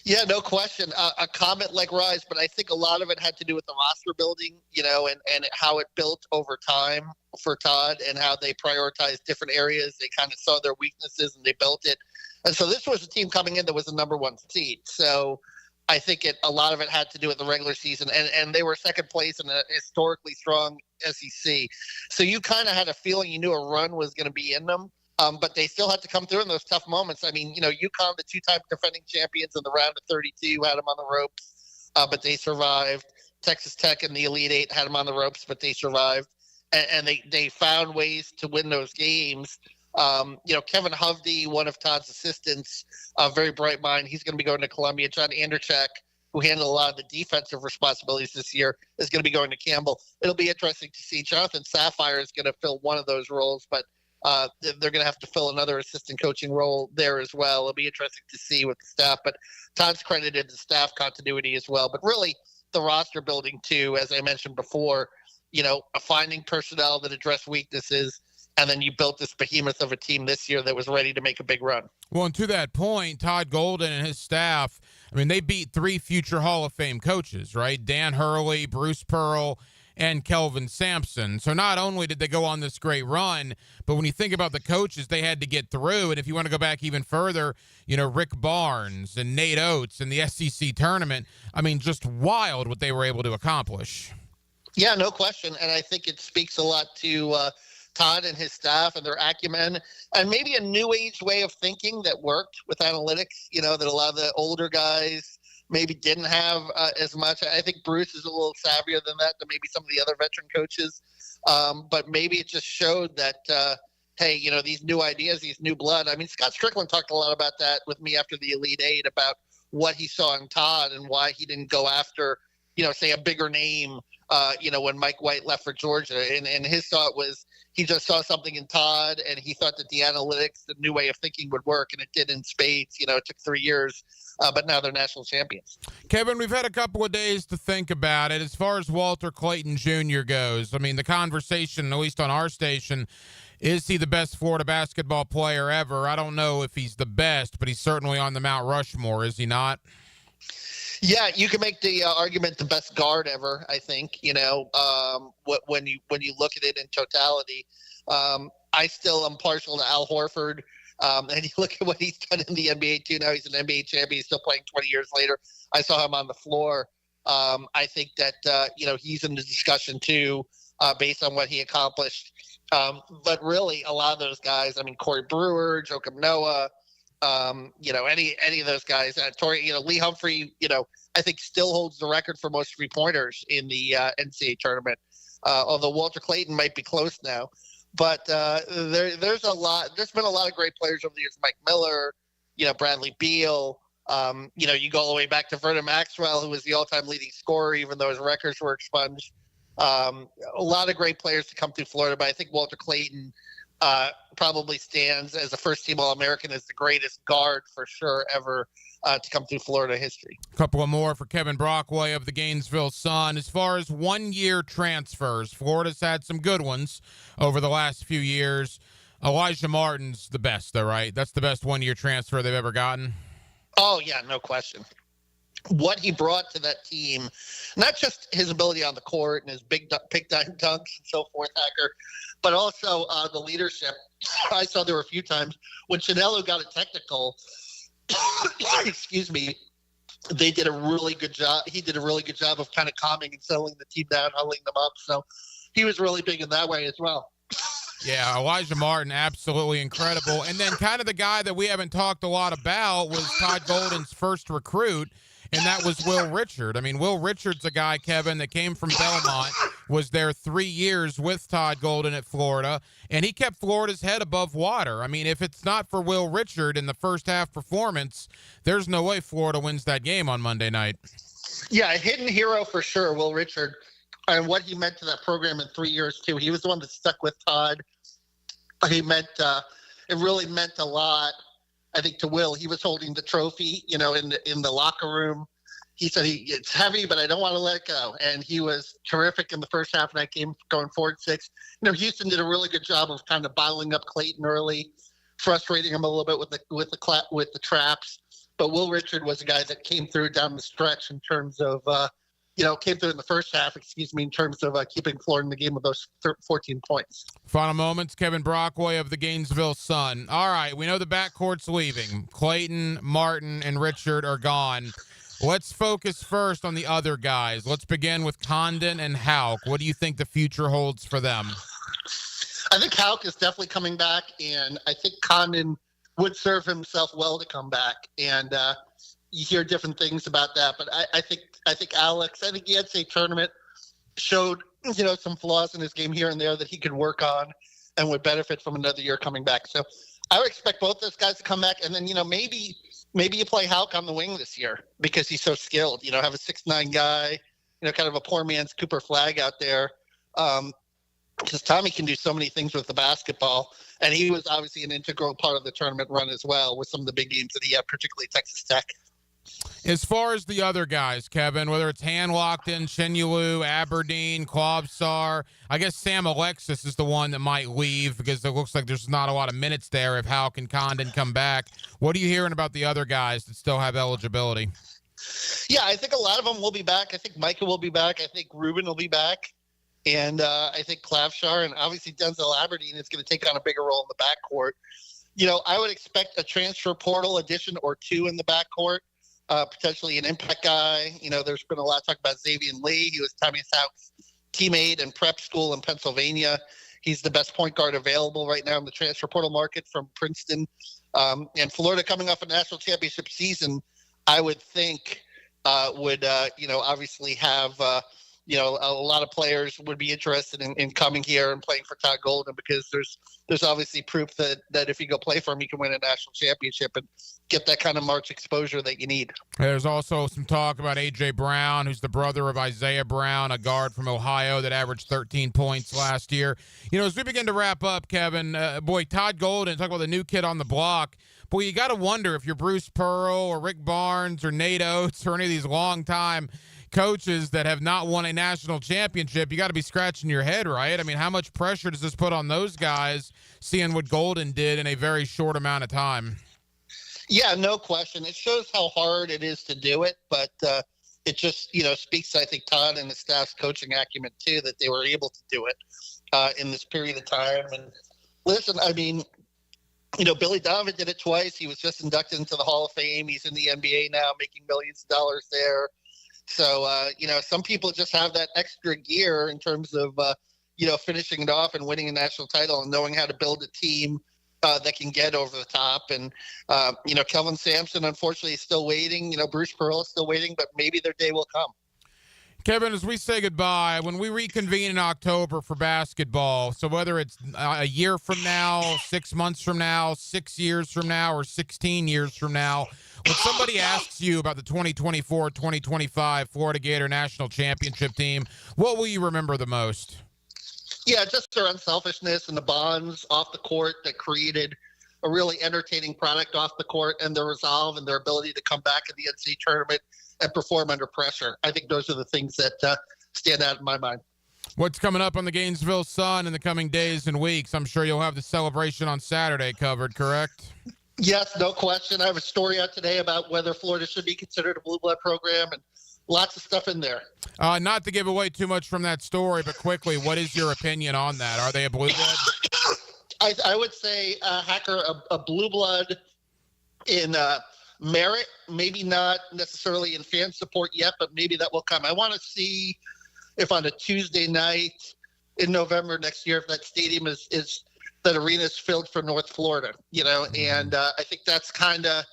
Yeah, no question. A comet like rise, but I think a lot of it had to do with the roster building, and how it built over time for Todd and how they prioritized different areas. They kind of saw their weaknesses and they built it. And so this was a team coming in that was the number one seed. So I think a lot of it had to do with the regular season, and they were second place in a historically strong SEC. So you kind of had a feeling you knew a run was going to be in them. But they still had to come through in those tough moments. I mean, UConn, the two-time defending champions in the round of 32, had them on the ropes, but they survived. Texas Tech in the Elite Eight had them on the ropes, but they survived. And they found ways to win those games. Kevin Hovde, one of Todd's assistants, a very bright mind, he's going to be going to Columbia. John Anderchak, who handled a lot of the defensive responsibilities this year, is going to be going to Campbell. It'll be interesting to see. Jonathan Sapphire is going to fill one of those roles, but they're going to have to fill another assistant coaching role there as well. It'll be interesting to see with the staff, but Todd's credited the staff continuity as well. But really, the roster building too, as I mentioned before, finding personnel that address weaknesses, and then you built this behemoth of a team this year that was ready to make a big run. Well, and to that point, Todd Golden and his staff, I mean, they beat 3 future Hall of Fame coaches, right? Dan Hurley, Bruce Pearl, and Kelvin Sampson. So not only did they go on this great run, but when you think about the coaches they had to get through, and if you want to go back even further, Rick Barnes and Nate Oates in the SEC tournament, I mean, just wild what they were able to accomplish. Yeah, no question. And I think it speaks a lot to Todd and his staff and their acumen, and maybe a new age way of thinking that worked with analytics, that a lot of the older guys maybe didn't have as much. I think Bruce is a little savvier than that than maybe some of the other veteran coaches. But maybe it just showed that, hey, these new ideas, these new blood. I mean, Scott Strickland talked a lot about that with me after the Elite Eight, about what he saw in Todd and why he didn't go after, say a bigger name, when Mike White left for Georgia. And his thought was he just saw something in Todd, and he thought that the analytics, the new way of thinking would work, and it did in spades. It took 3 years. But now they're national champions. Kevin, we've had a couple of days to think about it. As far as Walter Clayton Jr. goes, I mean, the conversation, at least on our station, is he the best Florida basketball player ever? I don't know if he's the best, but he's certainly on the Mount Rushmore, is he not? Yeah, you can make the argument the best guard ever, I think, when you look at it in totality. I still am partial to Al Horford. And you look at what he's done in the NBA too. Now he's an NBA champion. He's still playing 20 years later. I saw him on the floor. I think that, he's in the discussion too, based on what he accomplished. But really a lot of those guys, I mean, Corey Brewer, Joakim Noah, any of those guys, Lee Humphrey, I think still holds the record for most 3-pointers in the NCAA tournament. Although Walter Clayton might be close now. But there's a lot. There's been a lot of great players over the years. Mike Miller, Bradley Beal. You go all the way back to Vernon Maxwell, who was the all-time leading scorer, even though his records were expunged. A lot of great players to come through Florida, but I think Walter Clayton probably stands as a first-team All-American as the greatest guard for sure ever to come through Florida history. A couple of more for Kevin Brockway of the Gainesville Sun. As far as one-year transfers, Florida's had some good ones over the last few years. Elijah Martin's the best, though, right? That's the best one-year transfer they've ever gotten? Oh, yeah, no question. What he brought to that team, not just his ability on the court and his big dunks and so forth, Hacker, but also the leadership. I saw there were a few times when Chanello got a technical, excuse me, they did a really good job. He did a really good job of kind of calming and settling the team down, huddling them up. So he was really big in that way as well. Yeah, Elijah Martin, absolutely incredible. And then kind of the guy that we haven't talked a lot about was Todd Golden's first recruit, and that was Will Richard. I mean, Will Richard's a guy, Kevin, that came from Belmont, was there 3 years with Todd Golden at Florida, and he kept Florida's head above water. I mean, if it's not for Will Richard in the first half performance, there's no way Florida wins that game on Monday night. Yeah, a hidden hero for sure, Will Richard, and what he meant to that program in 3 years, too. He was the one that stuck with Todd. He meant it really meant a lot. I think to Will, he was holding the trophy, in the locker room. He said, it's heavy, but I don't want to let it go. And he was terrific in the first half of that game, going 4-6. Houston did a really good job of kind of bottling up Clayton early, frustrating him a little bit with the traps. but Will Richard was a guy that came through down the stretch in terms of, came through in the first half, in terms of keeping Florida in the game with those 14 points. Final moments, Kevin Brockway of the Gainesville Sun. All right, we know the backcourt's leaving. Clayton, Martin, and Richard are gone. Let's focus first on the other guys. Let's begin with Condon and Houck. What do you think the future holds for them? I think Houck is definitely coming back, and I think Condon would serve himself well to come back. And you hear different things about that, but I think Alex, I think the NCAA tournament showed, some flaws in his game here and there that he could work on and would benefit from another year coming back. So I would expect both those guys to come back, and then, maybe you play Houck on the wing this year because he's so skilled. Have a 6'9" guy, kind of a poor man's Cooper Flagg out there. Because Tommy can do so many things with the basketball, and he was obviously an integral part of the tournament run as well with some of the big games that he had, particularly Texas Tech. As far as the other guys, Kevin, whether it's Hand-Lockton, Shinyulu, Aberdeen, Klobsar, I guess Sam Alexis is the one that might leave because it looks like there's not a lot of minutes there if Houck and Condon come back. What are you hearing about the other guys that still have eligibility? Yeah, I think a lot of them will be back. I think Micah will be back. I think Ruben will be back. And I think Klobsar and obviously Denzel Aberdeen is going to take on a bigger role in the backcourt. I would expect a transfer portal addition or two in the backcourt. Potentially an impact guy. There's been a lot of talk about Xavier Lee. He was Tommy Houck's teammate in prep school in Pennsylvania. He's the best point guard available right now in the transfer portal market from Princeton. And Florida coming off a national championship season, I would think would obviously have a lot of players would be interested in coming here and playing for Todd Golden because there's obviously proof that if you go play for him, you can win a national championship and get that kind of March exposure that you need. There's also some talk about A.J. Brown, who's the brother of Isaiah Brown, a guard from Ohio that averaged 13 points last year. As we begin to wrap up, Kevin, Todd Golden, talk about the new kid on the block. Boy, you got to wonder if you're Bruce Pearl or Rick Barnes or Nate Oates or any of these long-time coaches that have not won a national championship, you got to be scratching your head, right? I mean, how much pressure does this put on those guys seeing what Golden did in a very short amount of time? Yeah, no question. It shows how hard it is to do it, but it just, speaks, I think, Todd and the staff's coaching acumen, too, that they were able to do it in this period of time. And listen, I mean, Billy Donovan did it twice. He was just inducted into the Hall of Fame. He's in the NBA now, making millions of dollars there. So, some people just have that extra gear in terms of, finishing it off and winning a national title and knowing how to build a team that can get over the top. And, Kelvin Sampson, unfortunately, is still waiting. Bruce Pearl is still waiting, but maybe their day will come. Kevin, as we say goodbye, when we reconvene in October for basketball, so whether it's a year from now, 6 months from now, 6 years from now, or 16 years from now, when somebody asks you about the 2024-2025 Florida Gator National Championship team, what will you remember the most? Yeah, just their unselfishness and the bonds off the court that created a really entertaining product off the court, and their resolve and their ability to come back in the NCAA tournament and perform under pressure. I think those are the things that stand out in my mind. What's coming up on the Gainesville Sun in the coming days and weeks? I'm sure you'll have the celebration on Saturday covered, correct? Yes, no question. I have a story out today about whether Florida should be considered a blue blood program and lots of stuff in there. Not to give away too much from that story, but quickly, what is your opinion on that? Are they a blue blood? I would say, Hacker, a blue blood in merit, maybe not necessarily in fan support yet, but maybe that will come. I want to see if on a Tuesday night in November next year, if that stadium is that arena is filled for North Florida, and I think that's kind of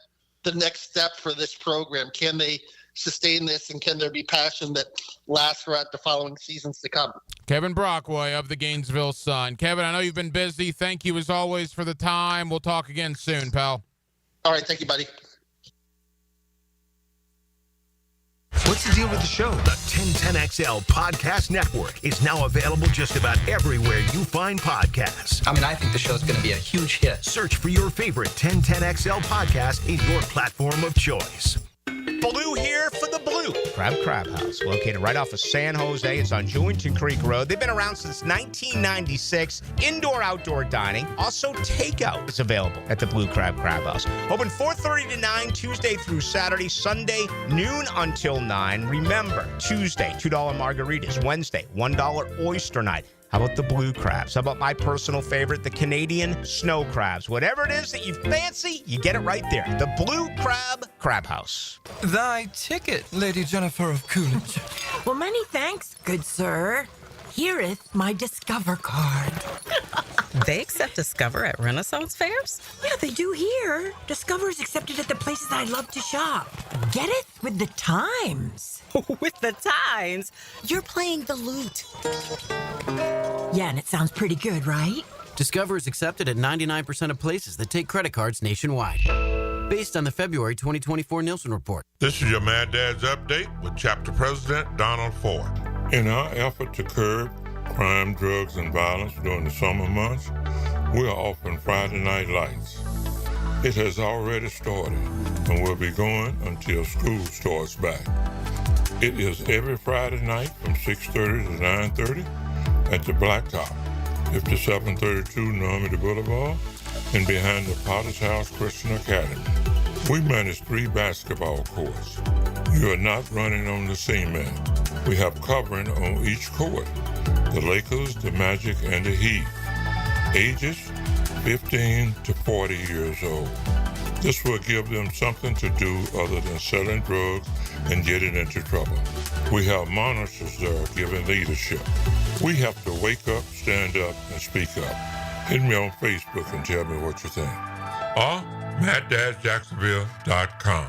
the next step for this program. Can they sustain this, and can there be passion that lasts throughout the following seasons to come? Kevin Brockway of the Gainesville Sun. Kevin, I know you've been busy. Thank you as always for the time. We'll talk again soon, pal. All right. Thank you, buddy. What's the deal with the show? The 1010XL Podcast Network is now available just about everywhere you find podcasts. I mean, I think the show's going to be a huge hit. Search for your favorite 1010XL podcast in your platform of choice. Blue here for the blue. Crab House, located right off of San Jose. It's on Julington Creek Road. They've been around since 1996. Indoor-outdoor dining. Also, takeout is available at the Blue Crab House. Open 4:30 to 9, Tuesday through Saturday. Sunday, noon until 9. Remember, Tuesday, $2 margaritas. Wednesday, $1 oyster night. How about the blue crabs? How about my personal favorite, the Canadian snow crabs? Whatever it is that you fancy, you get it right there. The Blue Crab House. Thy ticket, Lady Jennifer of Coolidge. Well, many thanks, good sir. Hereeth my Discover card. They accept Discover at Renaissance fairs? Yeah, they do here. Discover is accepted at the places I love to shop. Get it? With the times. With the times? You're playing the lute. Yeah, and it sounds pretty good, right? Discover is accepted at 99% of places that take credit cards nationwide. Based on the February 2024 Nielsen report. This is your Mad Dad's Update with Chapter President Donald Ford. In our effort to curb crime, drugs, and violence during the summer months, we are offering Friday Night Lights. It has already started and will be going until school starts back. It is every Friday night from 6:30 to 9:30 at the Blacktop, 5732 Normandy Boulevard, and behind the Potter's House Christian Academy. We manage 3 basketball courts. You are not running on the cement. We have covering on each court. The Lakers, the Magic, and the Heat. Ages 15 to 40 years old. This will give them something to do other than selling drugs and getting into trouble. We have monitors there giving leadership. We have to wake up, stand up, and speak up. Hit me on Facebook and tell me what you think. Or MattDadJacksonville.com.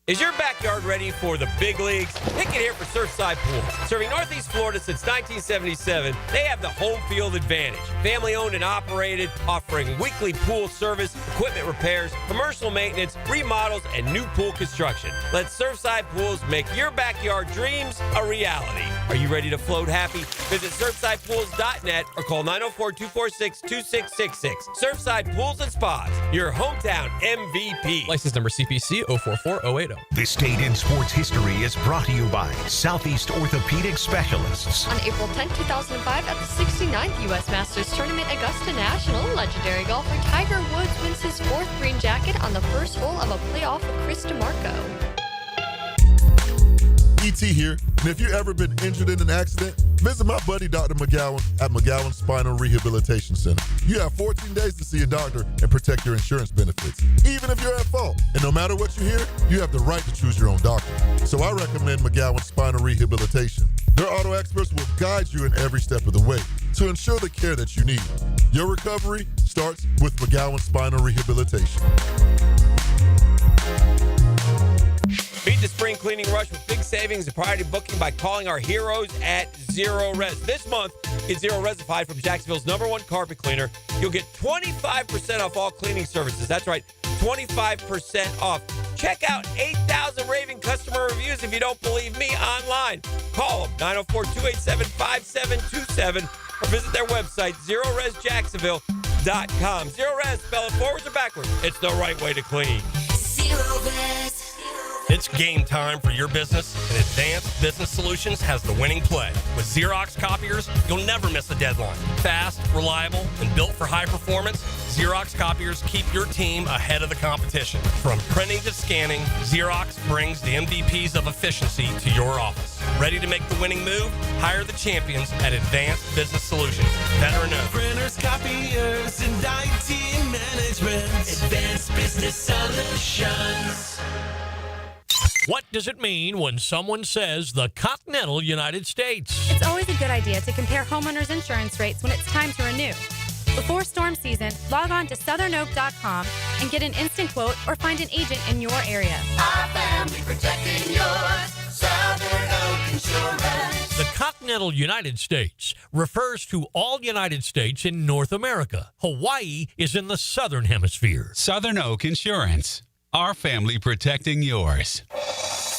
Is your backyard ready for the big leagues? Pick it here for Surfside Pools. Serving Northeast Florida since 1977, they have the home field advantage. Family owned and operated, offering weekly pool service, equipment repairs, commercial maintenance, remodels, and new pool construction. Let Surfside Pools make your backyard dreams a reality. Are you ready to float happy? Visit SurfsidePools.net or call 904-246-2666. Surfside Pools and Spas, your hometown MVP. License number CPC 044080. This date in sports history is brought to you by Southeast Orthopedic Specialists. On April 10, 2005, at the 69th U.S. Masters Tournament Augusta National, legendary golfer Tiger Woods wins his 4th green jacket on the first hole of a playoff with Chris DeMarco. E.T. here, and if you've ever been injured in an accident, visit my buddy Dr. McGowan at McGowan Spinal Rehabilitation Center. You have 14 days to see a doctor and protect your insurance benefits, even if you're at fault. And no matter what you hear, you have the right to choose your own doctor. So I recommend McGowan Spinal Rehabilitation. Their auto experts will guide you in every step of the way to ensure the care that you need. Your recovery starts with McGowan Spinal Rehabilitation. Beat the spring cleaning rush with big savings and priority booking by calling our heroes at Zero Res. This month, get Zero Resified from Jacksonville's #1 carpet cleaner. You'll get 25% off all cleaning services. That's right, 25% off. Check out 8,000 raving customer reviews if you don't believe me online. Call them, 904-287-5727, or visit their website, ZeroResJacksonville.com. Zero Res, spell it forwards or backwards. It's the right way to clean. Zero Res. It's game time for your business, and Advanced Business Solutions has the winning play. With Xerox copiers, you'll never miss a deadline. Fast, reliable, and built for high performance, Xerox copiers keep your team ahead of the competition. From printing to scanning, Xerox brings the MVPs of efficiency to your office. Ready to make the winning move? Hire the champions at Advanced Business Solutions. Veteran owned. Printers, copiers, and IT management. Advanced Business Solutions. What does it mean when someone says the continental United States? It's always a good idea to compare homeowners' insurance rates when it's time to renew. Before storm season, log on to southernoak.com and get an instant quote or find an agent in your area. Our family protecting yours. Southern Oak Insurance. The continental United States refers to all United States in North America. Hawaii is in the southern hemisphere. Southern Oak Insurance. Our family protecting yours.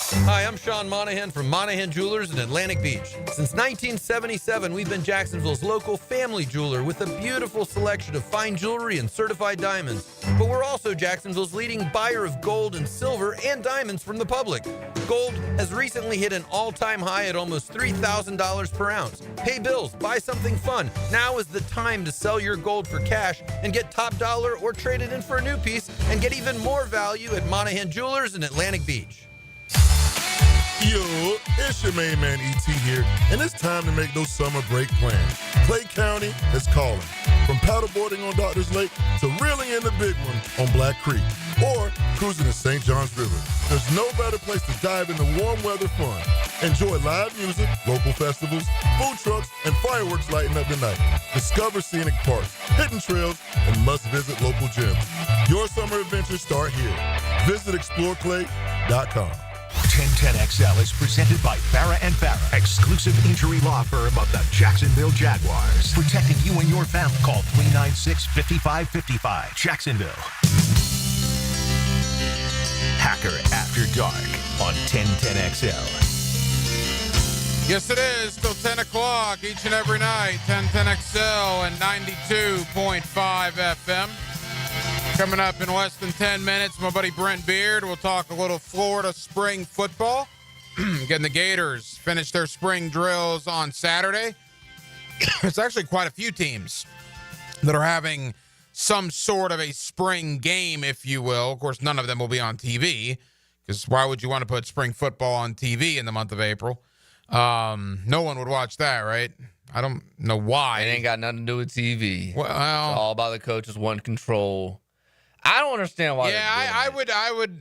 Hi, I'm Sean Monahan from Monahan Jewelers in Atlantic Beach. Since 1977, we've been Jacksonville's local family jeweler with a beautiful selection of fine jewelry and certified diamonds. But we're also Jacksonville's leading buyer of gold and silver and diamonds from the public. Gold has recently hit an all-time high at almost $3,000 per ounce. Pay bills, buy something fun. Now is the time to sell your gold for cash and get top dollar or trade it in for a new piece and get even more value at Monahan Jewelers in Atlantic Beach. Yo, it's your main man E.T. here, and it's time to make those summer break plans. Clay County is calling. From paddleboarding on Doctors Lake to reeling in the big one on Black Creek or cruising the St. Johns River. There's no better place to dive into warm weather fun. Enjoy live music, local festivals, food trucks, and fireworks lighting up the night. Discover scenic parks, hidden trails, and must-visit local gyms. Your summer adventures start here. Visit exploreclay.com. 1010XL is presented by Farah and Farah, exclusive injury law firm of the Jacksonville Jaguars. Protecting you and your family. Call 396-5555. Jacksonville. Hacker After Dark on 1010XL. Yes, it is. Till 10 o'clock each and every night. 1010XL and 92.5 FM. Coming up in less than 10 minutes, my buddy Brent Beard will talk a little Florida spring football. Getting the Gators finish their spring drills on Saturday. It's actually quite a few teams that are having some sort of a spring game, if you will. Of course, none of them will be on TV, because why would you want to put spring football on TV in the month of April? No one would watch that, right? I don't know why. It ain't got nothing to do with TV. Well, it's all about the coaches want control. I don't understand why. Yeah,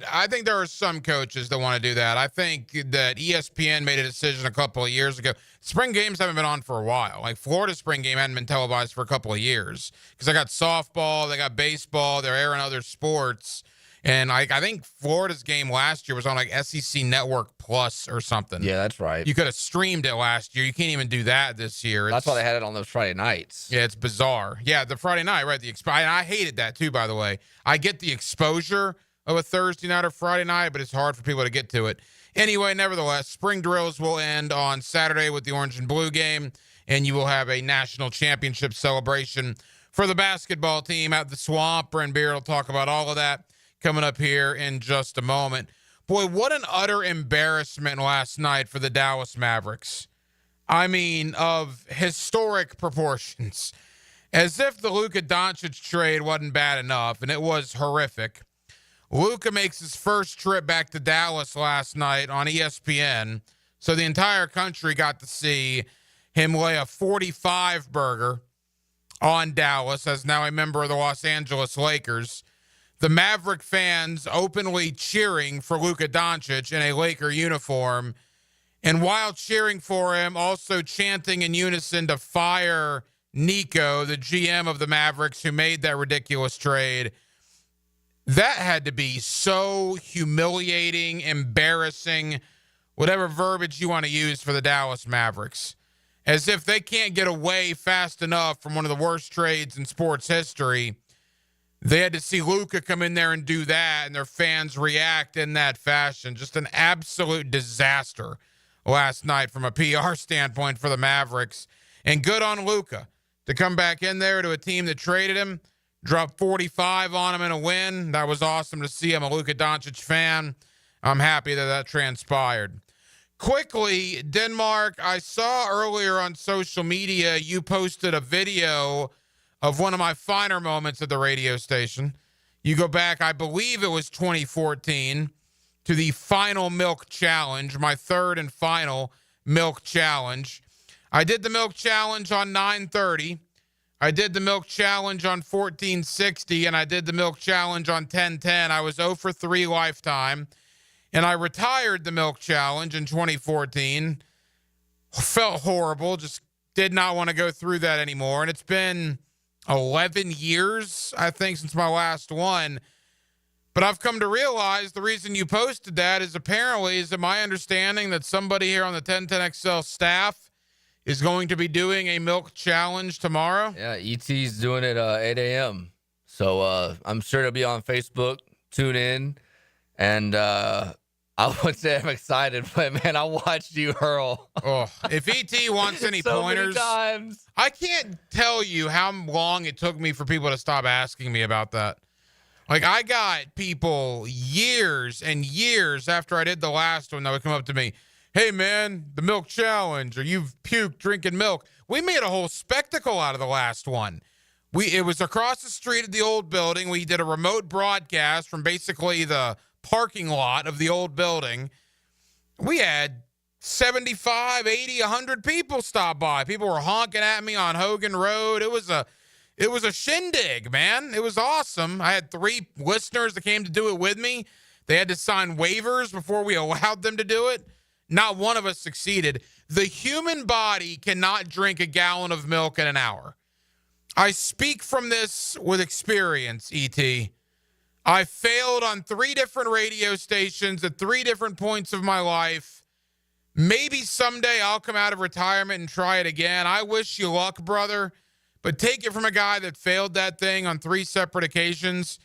I think there are some coaches that want to do that. I think that ESPN made a decision a couple of years ago. Spring games haven't been on for a while. Like Florida's spring game hadn't been televised for a couple of years because they got softball, they got baseball, they're airing other sports. And I think Florida's game last year was on like SEC Network Plus or something. Yeah, that's right. You could have streamed it last year. You can't even do that this year. That's why they had it on those Friday nights. Yeah, it's bizarre. Yeah, the Friday night, right? I hated that too, by the way. I get the exposure of a Thursday night or Friday night, but it's hard for people to get to it. Anyway, nevertheless, spring drills will end on Saturday with the Orange and Blue game, and you will have a national championship celebration for the basketball team at the Swamp. Brent Beard will talk about all of that coming up here in just a moment. Boy, what an utter embarrassment last night for the Dallas Mavericks. I mean, of historic proportions. As if the Luka Doncic trade wasn't bad enough, and it was horrific. Luka makes his first trip back to Dallas last night on ESPN, so the entire country got to see him lay a 45 burger on Dallas as now a member of the Los Angeles Lakers. The Maverick fans openly cheering for Luka Doncic in a Laker uniform, and while cheering for him, also chanting in unison to fire Nico, the GM of the Mavericks, who made that ridiculous trade. That had to be so humiliating, embarrassing, whatever verbiage you want to use for the Dallas Mavericks. As if they can't get away fast enough from one of the worst trades in sports history. They had to see Luka come in there and do that, and their fans react in that fashion. Just an absolute disaster last night from a PR standpoint for the Mavericks. And good on Luka to come back in there to a team that traded him, drop 45 on him in a win. That was awesome to see. I'm a Luka Doncic fan. I'm happy that transpired. Quickly, Denmark, I saw earlier on social media you posted a video of one of my finer moments at the radio station. You go back, I believe it was 2014, to the Final Milk Challenge, my third and final Milk Challenge. I did the Milk Challenge on 9:30. I did the Milk Challenge on 1460, and I did the Milk Challenge on 1010. I was 0 for 3 lifetime, and I retired the Milk Challenge in 2014. Felt horrible, just did not want to go through that anymore, and it's been 11 years, I think, since my last one. But I've come to realize the reason you posted that is apparently, is it my understanding that somebody here on the 1010XL staff is going to be doing a Milk Challenge tomorrow? Yeah, ET's doing it 8 a.m. So I'm sure it'll be on Facebook. Tune in. And I wouldn't say I'm excited, but man, I watched you hurl. Oh, if ET wants any so pointers, many times. I can't tell you how long it took me for people to stop asking me about that. Like, I got people years and years after I did the last one that would come up to me. Hey, man, the milk challenge, or you've puked drinking milk. We made a whole spectacle out of the last one. It was across the street at the old building. We did a remote broadcast from basically the parking lot of the old building. We had 75, 80, 100 people stop by. People were honking at me on Hogan Road. It was a shindig, man. It was awesome. I had 3 listeners that came to do it with me. They had to sign waivers before we allowed them to do it. Not one of us succeeded. The human body cannot drink a gallon of milk in an hour. I speak from this with experience, E.T. I failed on 3 different radio stations at 3 different points of my life. Maybe someday I'll come out of retirement and try it again. I wish you luck, brother. But take it from a guy that failed that thing on 3 separate occasions.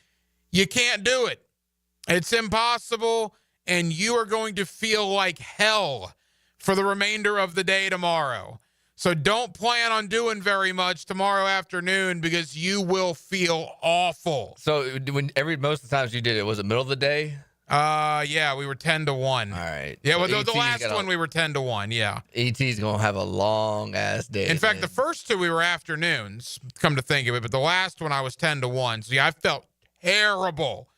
You can't do it. It's impossible, and you are going to feel like hell for the remainder of the day tomorrow. So don't plan on doing very much tomorrow afternoon because you will feel awful. So most of the times you did it, was it middle of the day? Yeah, we were 10-1. All right. Yeah, so well, the last one we were 10-1, yeah. ET's going to have a long-ass day. In fact, the first 2 we were afternoons, come to think of it, but the last one I was 10-1. So, yeah, I felt terrible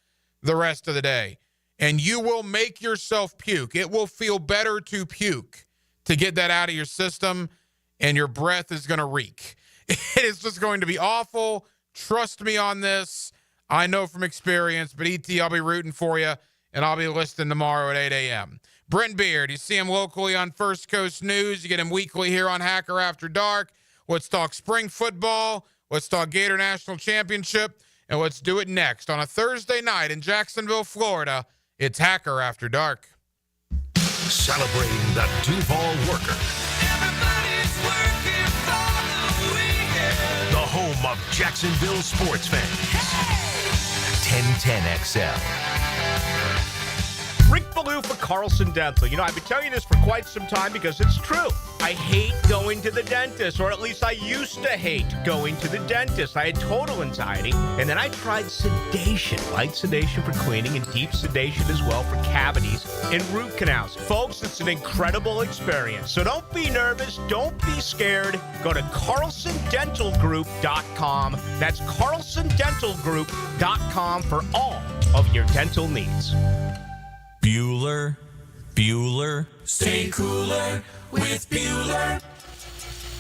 the rest of the day. And you will make yourself puke. It will feel better to puke to get that out of your system, and your breath is going to reek. It is just going to be awful. Trust me on this. I know from experience, but ET, I'll be rooting for you, and I'll be listening tomorrow at 8 a.m. Brent Beard, you see him locally on First Coast News. You get him weekly here on Hacker After Dark. Let's talk spring football. Let's talk Gator National Championship. And let's do it next on a Thursday night in Jacksonville, Florida. It's Hacker After Dark. Celebrating the Duval worker. Everybody's working for the weekend. The home of Jacksonville sports fans. 1010XL. Rick Ballou for Carlson Dental. You know, I've been telling you this for quite some time because it's true. I hate going to the dentist, or at least I used to hate going to the dentist. I had total anxiety, and then I tried sedation, light sedation for cleaning and deep sedation as well for cavities and root canals. Folks, it's an incredible experience. So don't be nervous. Don't be scared. Go to carlsondentalgroup.com. That's carlsondentalgroup.com for all of your dental needs. Bueller. Stay cooler with Bueller.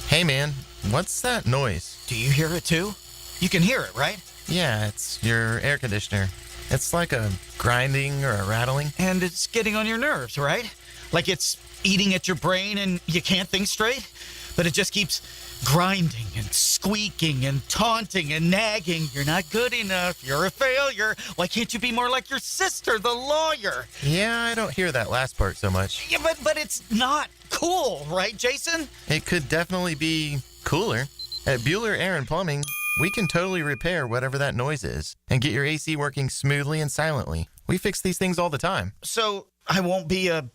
Hey man, what's that noise? Do you hear it too? You can hear it, right? Yeah, it's your air conditioner. It's like a grinding or a rattling. And it's getting on your nerves, right? Like it's eating at your brain and you can't think straight, but it just keeps grinding and squeaking and taunting and nagging. You're not good enough. You're a failure. Why can't you be more like your sister, the lawyer? Yeah, I don't hear that last part so much. Yeah, but it's not cool, right, Jason? It could definitely be cooler. At Bueller Air and Plumbing, we can totally repair whatever that noise is and get your AC working smoothly and silently. We fix these things all the time. So I won't be a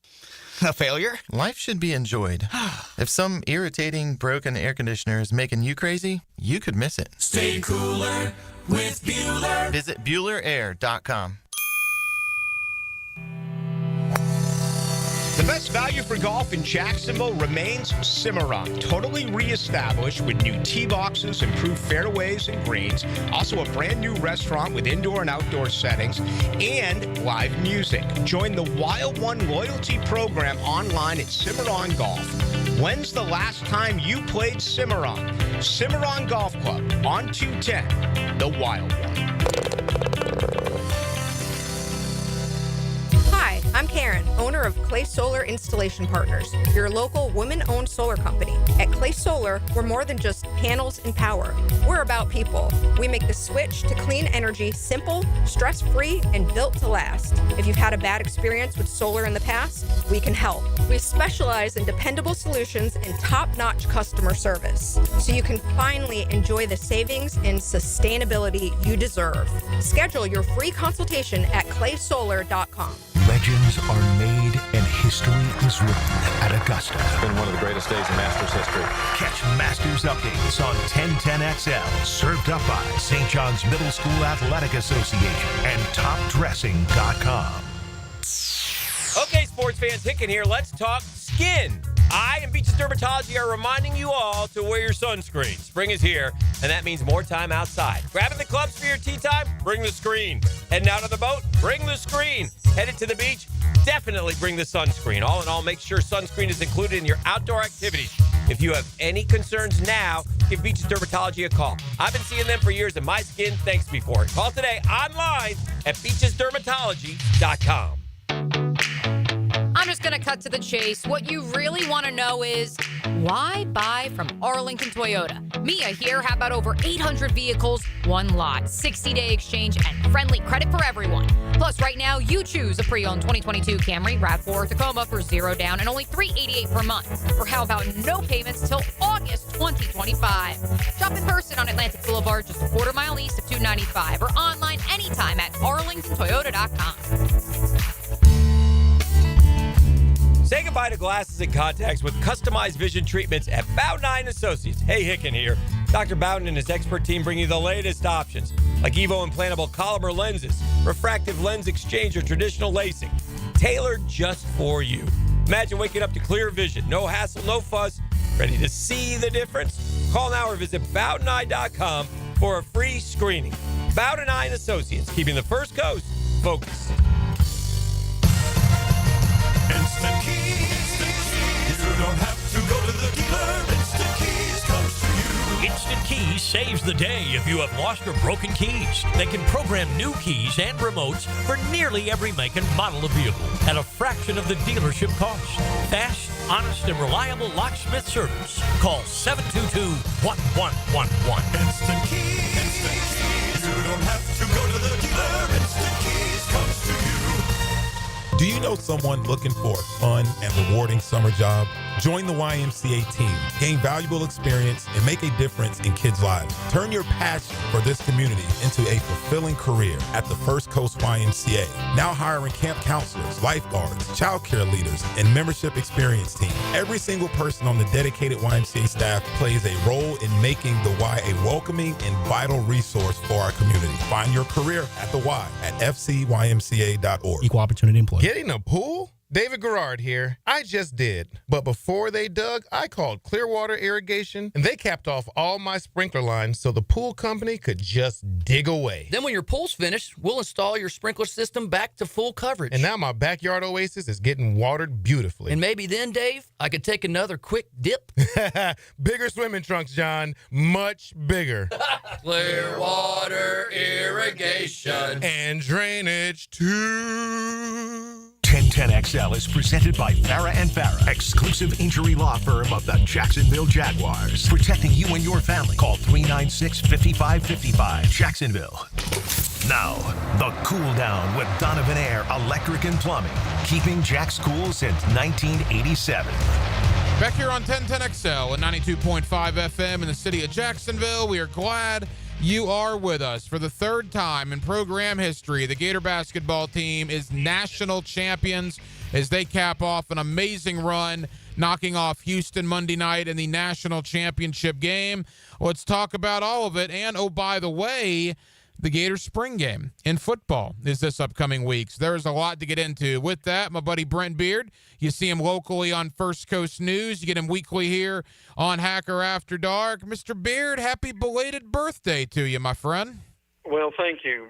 failure? Life should be enjoyed. If some irritating, broken air conditioner is making you crazy, you could miss it. Stay cooler with Bueller. Visit BuellerAir.com. The best value for golf in Jacksonville remains Cimarron. Totally reestablished with new tee boxes, improved fairways and greens. Also a brand new restaurant with indoor and outdoor settings and live music. Join the Wild One loyalty program online at Cimarron Golf. When's the last time you played Cimarron? Cimarron Golf Club on 210, the Wild One. Hi, I'm Karen, owner of Clay Solar Installation Partners, your local women-owned solar company. At Clay Solar, we're more than just panels and power. We're about people. We make the switch to clean energy simple, stress-free, and built to last. If you've had a bad experience with solar in the past, we can help. We specialize in dependable solutions and top-notch customer service, so you can finally enjoy the savings and sustainability you deserve. Schedule your free consultation at claysolar.com. Legends are made and history is written at Augusta. It's been one of the greatest days in Masters history. Catch Masters updates on 1010XL, served up by St. John's Middle School Athletic Association and TopDressing.com. Okay, sports fans, Hicken here. Let's talk skin. I and Beaches Dermatology are reminding you all to wear your sunscreen. Spring is here, and that means more time outside. Grabbing the clubs for your tea time? Bring the screen. Heading out on the boat? Bring the screen. Headed to the beach? Definitely bring the sunscreen. All in all, make sure sunscreen is included in your outdoor activities. If you have any concerns now, give Beaches Dermatology a call. I've been seeing them for years, and my skin thanks me for it. Call today online at beachesdermatology.com. I'm just going to cut to the chase. What you really want to know is, why buy from Arlington Toyota? Mia here. How about over 800 vehicles, one lot, 60-day exchange, and friendly credit for everyone. Plus, right now, you choose a pre-owned 2022 Camry, RAV4, or Tacoma for $0 down and only $388 per month. Or how about no payments till August 2025? Shop in person on Atlantic Boulevard, just a quarter-mile east of 295, or online anytime at arlingtontoyota.com. Say goodbye to glasses and contacts with customized vision treatments at Bowden Associates. Hey, Hicken here. Dr. Bowden and his expert team bring you the latest options, like Evo implantable Collamer lenses, refractive lens exchange, or traditional LASIK, tailored just for you. Imagine waking up to clear vision, no hassle, no fuss. Ready to see the difference? Call now or visit BowdenEye.com for a free screening. Bowden Eye & Associates, keeping the First Coast focused. Instant Keys. You don't have to go to the dealer. Instant Keys comes to you. Instant Keys saves the day if you have lost or broken keys. They can program new keys and remotes for nearly every make and model of vehicle at a fraction of the dealership cost. Fast, honest, and reliable locksmith service. Call 722-1111. Instant Keys. Instant Keys. You don't have to go to the dealer. Instant Keys comes to you. Do you know someone looking for a fun and rewarding summer job? Join the YMCA team, gain valuable experience, and make a difference in kids' lives. Turn your passion for this community into a fulfilling career at the First Coast YMCA. Now hiring camp counselors, lifeguards, child care leaders, and membership experience team. Every single person on the dedicated YMCA staff plays a role in making the Y a welcoming and vital resource for our community. Find your career at the Y at fcymca.org. Equal opportunity employment. Getting a pool? David Garrard here. I just did. But before they dug, I called Clearwater Irrigation, and they capped off all my sprinkler lines so the pool company could just dig away. Then when your pool's finished, we'll install your sprinkler system back to full coverage. And now my backyard oasis is getting watered beautifully. And maybe then, Dave, I could take another quick dip. Bigger swimming trunks, John. Much bigger. Clearwater Irrigation. And drainage, too. 1010XL is presented by Farah & Farah, exclusive injury law firm of the Jacksonville Jaguars. Protecting you and your family. Call 396-5555, Jacksonville. Now, the Cool Down with Donovan Air Electric and Plumbing. Keeping Jack's cool since 1987. Back here on 1010XL and 92.5 FM in the city of Jacksonville, we are glad you are with us. For the third time in program history, the Gator basketball team is national champions as they cap off an amazing run, knocking off Houston Monday night in the national championship game. Let's talk about all of it. And, oh, by the way, the Gator spring game in football is this upcoming week. So there's a lot to get into. With that, my buddy Brent Beard, you see him locally on First Coast News. You get him weekly here on Hacker After Dark. Mr. Beard, happy belated birthday to you, my friend. Well, thank you,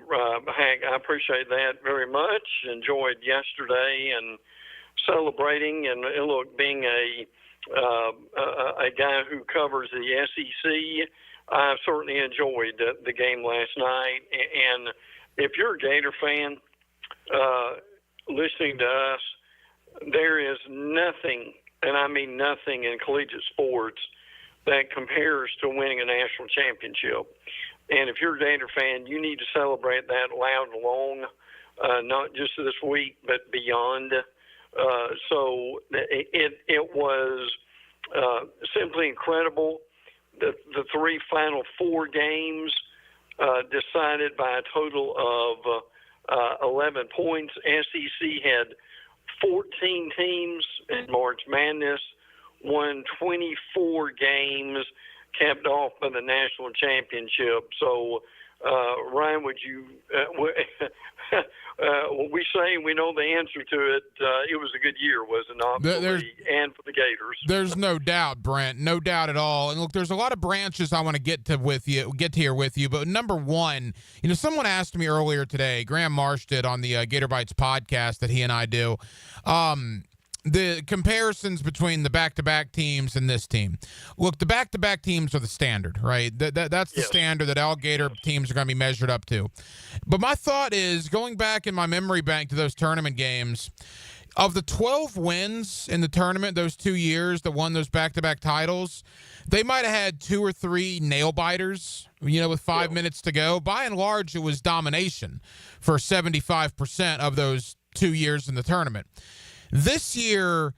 Hank. I appreciate that very much. Enjoyed yesterday and celebrating. And look, being a guy who covers the SEC, I certainly enjoyed the game last night. And if you're a Gator fan, listening to us, there is nothing, and I mean nothing, in collegiate sports that compares to winning a national championship. And if you're a Gator fan, you need to celebrate that loud and long, not just this week, but beyond. So it was simply incredible. The Final Four games decided by a total of 11 points. SEC had 14 teams in March Madness, won 24 games, capped off by the national championship. So, Ryan, would you we say we know the answer to it. It was a good year, was it not, for the league and for the Gators? There's no doubt, Brent, no doubt at all. And look, there's a lot of branches I want to get here with you. But number one, someone asked me earlier today, Graham Marsh did on the Gator Bites podcast that he and I do, the comparisons between the back-to-back teams and this team. Look, the back-to-back teams are the standard, right? That's the standard that all Gator teams are going to be measured up to. But my thought is, going back in my memory bank to those tournament games, of the 12 wins in the tournament those 2 years that won those back-to-back titles, they might have had 2 or 3 nail-biters, with 5 minutes to go. By and large, it was domination for 75% of those 2 years in the tournament. This year,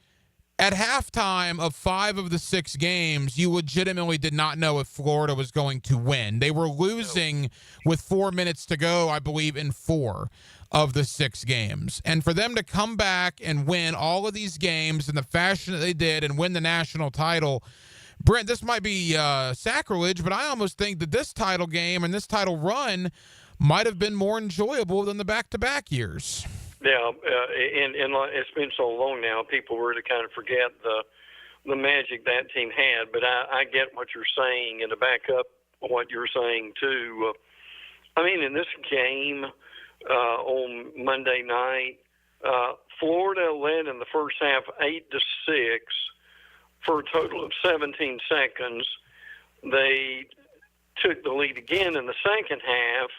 at halftime of 5 of the 6 games, you legitimately did not know if Florida was going to win. They were losing with 4 minutes to go, I believe, in 4 of the 6 games. And for them to come back and win all of these games in the fashion that they did and win the national title, Brent, this might be sacrilege, but I almost think that this title game and this title run might have been more enjoyable than the back-to-back years. Yeah, and it's been so long now, people really kind of forget the magic that team had. But I get what you're saying, and to back up what you're saying too. In this game on Monday night, Florida led in the first half 8-6 for a total of 17 seconds. They took the lead again in the second half,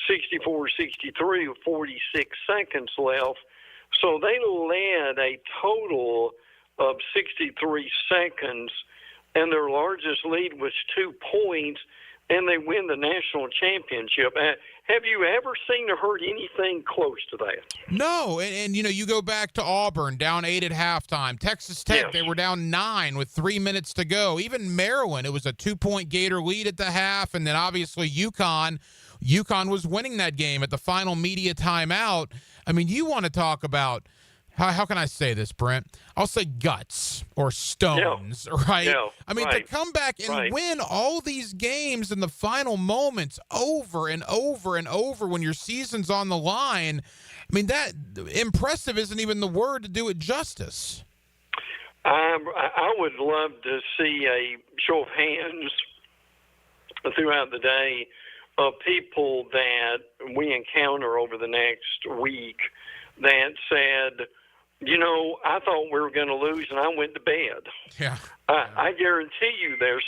64-63 with 46 seconds left. So they led a total of 63 seconds, and their largest lead was 2 points, and they win the national championship. Have you ever seen or heard anything close to that? No, and you go back to Auburn, down 8 at halftime. Texas Tech, They were down 9 with 3 minutes to go. Even Maryland, it was a 2-point Gator lead at the half, and then obviously UConn was winning that game at the final media timeout. You want to talk about, how can I say this, Brent? I'll say guts or stones, right? Yeah, to come back and win all these games in the final moments over and over and over when your season's on the line, that impressive isn't even the word to do it justice. I would love to see a show of hands throughout the day of people that we encounter over the next week that said, I thought we were going to lose, and I went to bed. Yeah. I guarantee you there's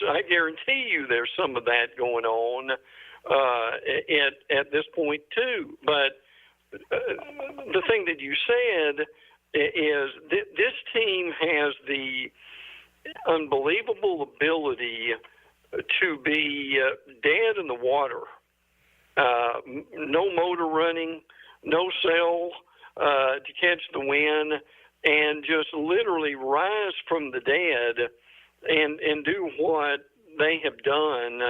some of that going on at this point too. But the thing that you said is this team has the unbelievable ability to be dead in the water. No motor running, no sail to catch the wind, and just literally rise from the dead and do what they have done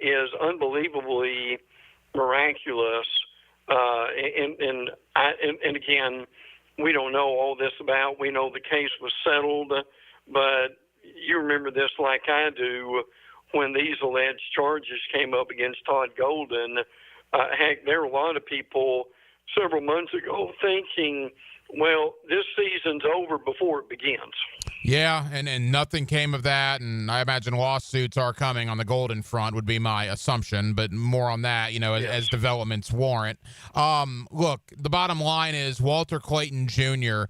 is unbelievably miraculous. And again, we don't know all this about. We know the case was settled, but you remember this like I do. When these alleged charges came up against Todd Golden, heck, there were a lot of people several months ago thinking, well, this season's over before it begins. Yeah, and nothing came of that, and I imagine lawsuits are coming on the Golden front would be my assumption, but more on that, as developments warrant. Look, the bottom line is Walter Clayton Jr.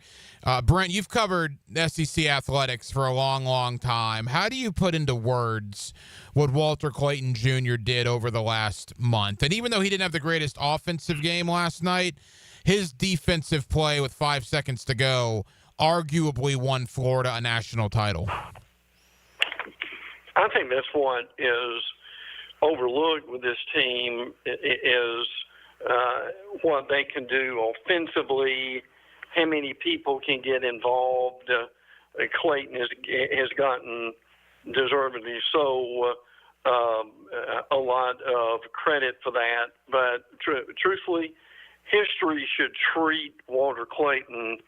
Brent, you've covered SEC athletics for a long, long time. How do you put into words what Walter Clayton Jr. did over the last month? And even though he didn't have the greatest offensive game last night, his defensive play with 5 seconds to go arguably won Florida a national title. I think that's what is overlooked with this team is what they can do offensively, how many people can get involved. Clayton has gotten deservedly so a lot of credit for that. But truthfully, history should treat Walter Clayton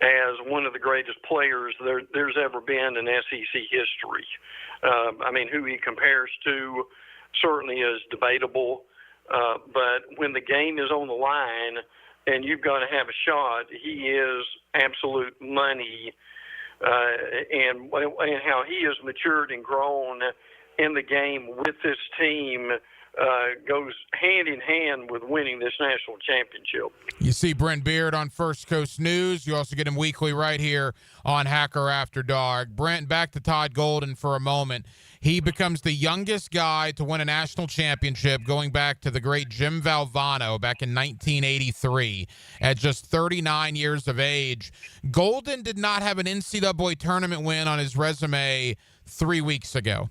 as one of the greatest players there's ever been in SEC history. I mean, who he compares to certainly is debatable, but when the game is on the line and you've got to have a shot, he is absolute money. And how he has matured and grown in the game with this team goes hand in hand with winning this national championship. You see Brent Beard on First Coast News. You also get him weekly right here on Hacker After Dark. Brent, back to Todd Golden for a moment. He becomes the youngest guy to win a national championship going back to the great Jim Valvano back in 1983 at just 39 years of age. Golden did not have an NCAA tournament win on his resume 3 weeks ago.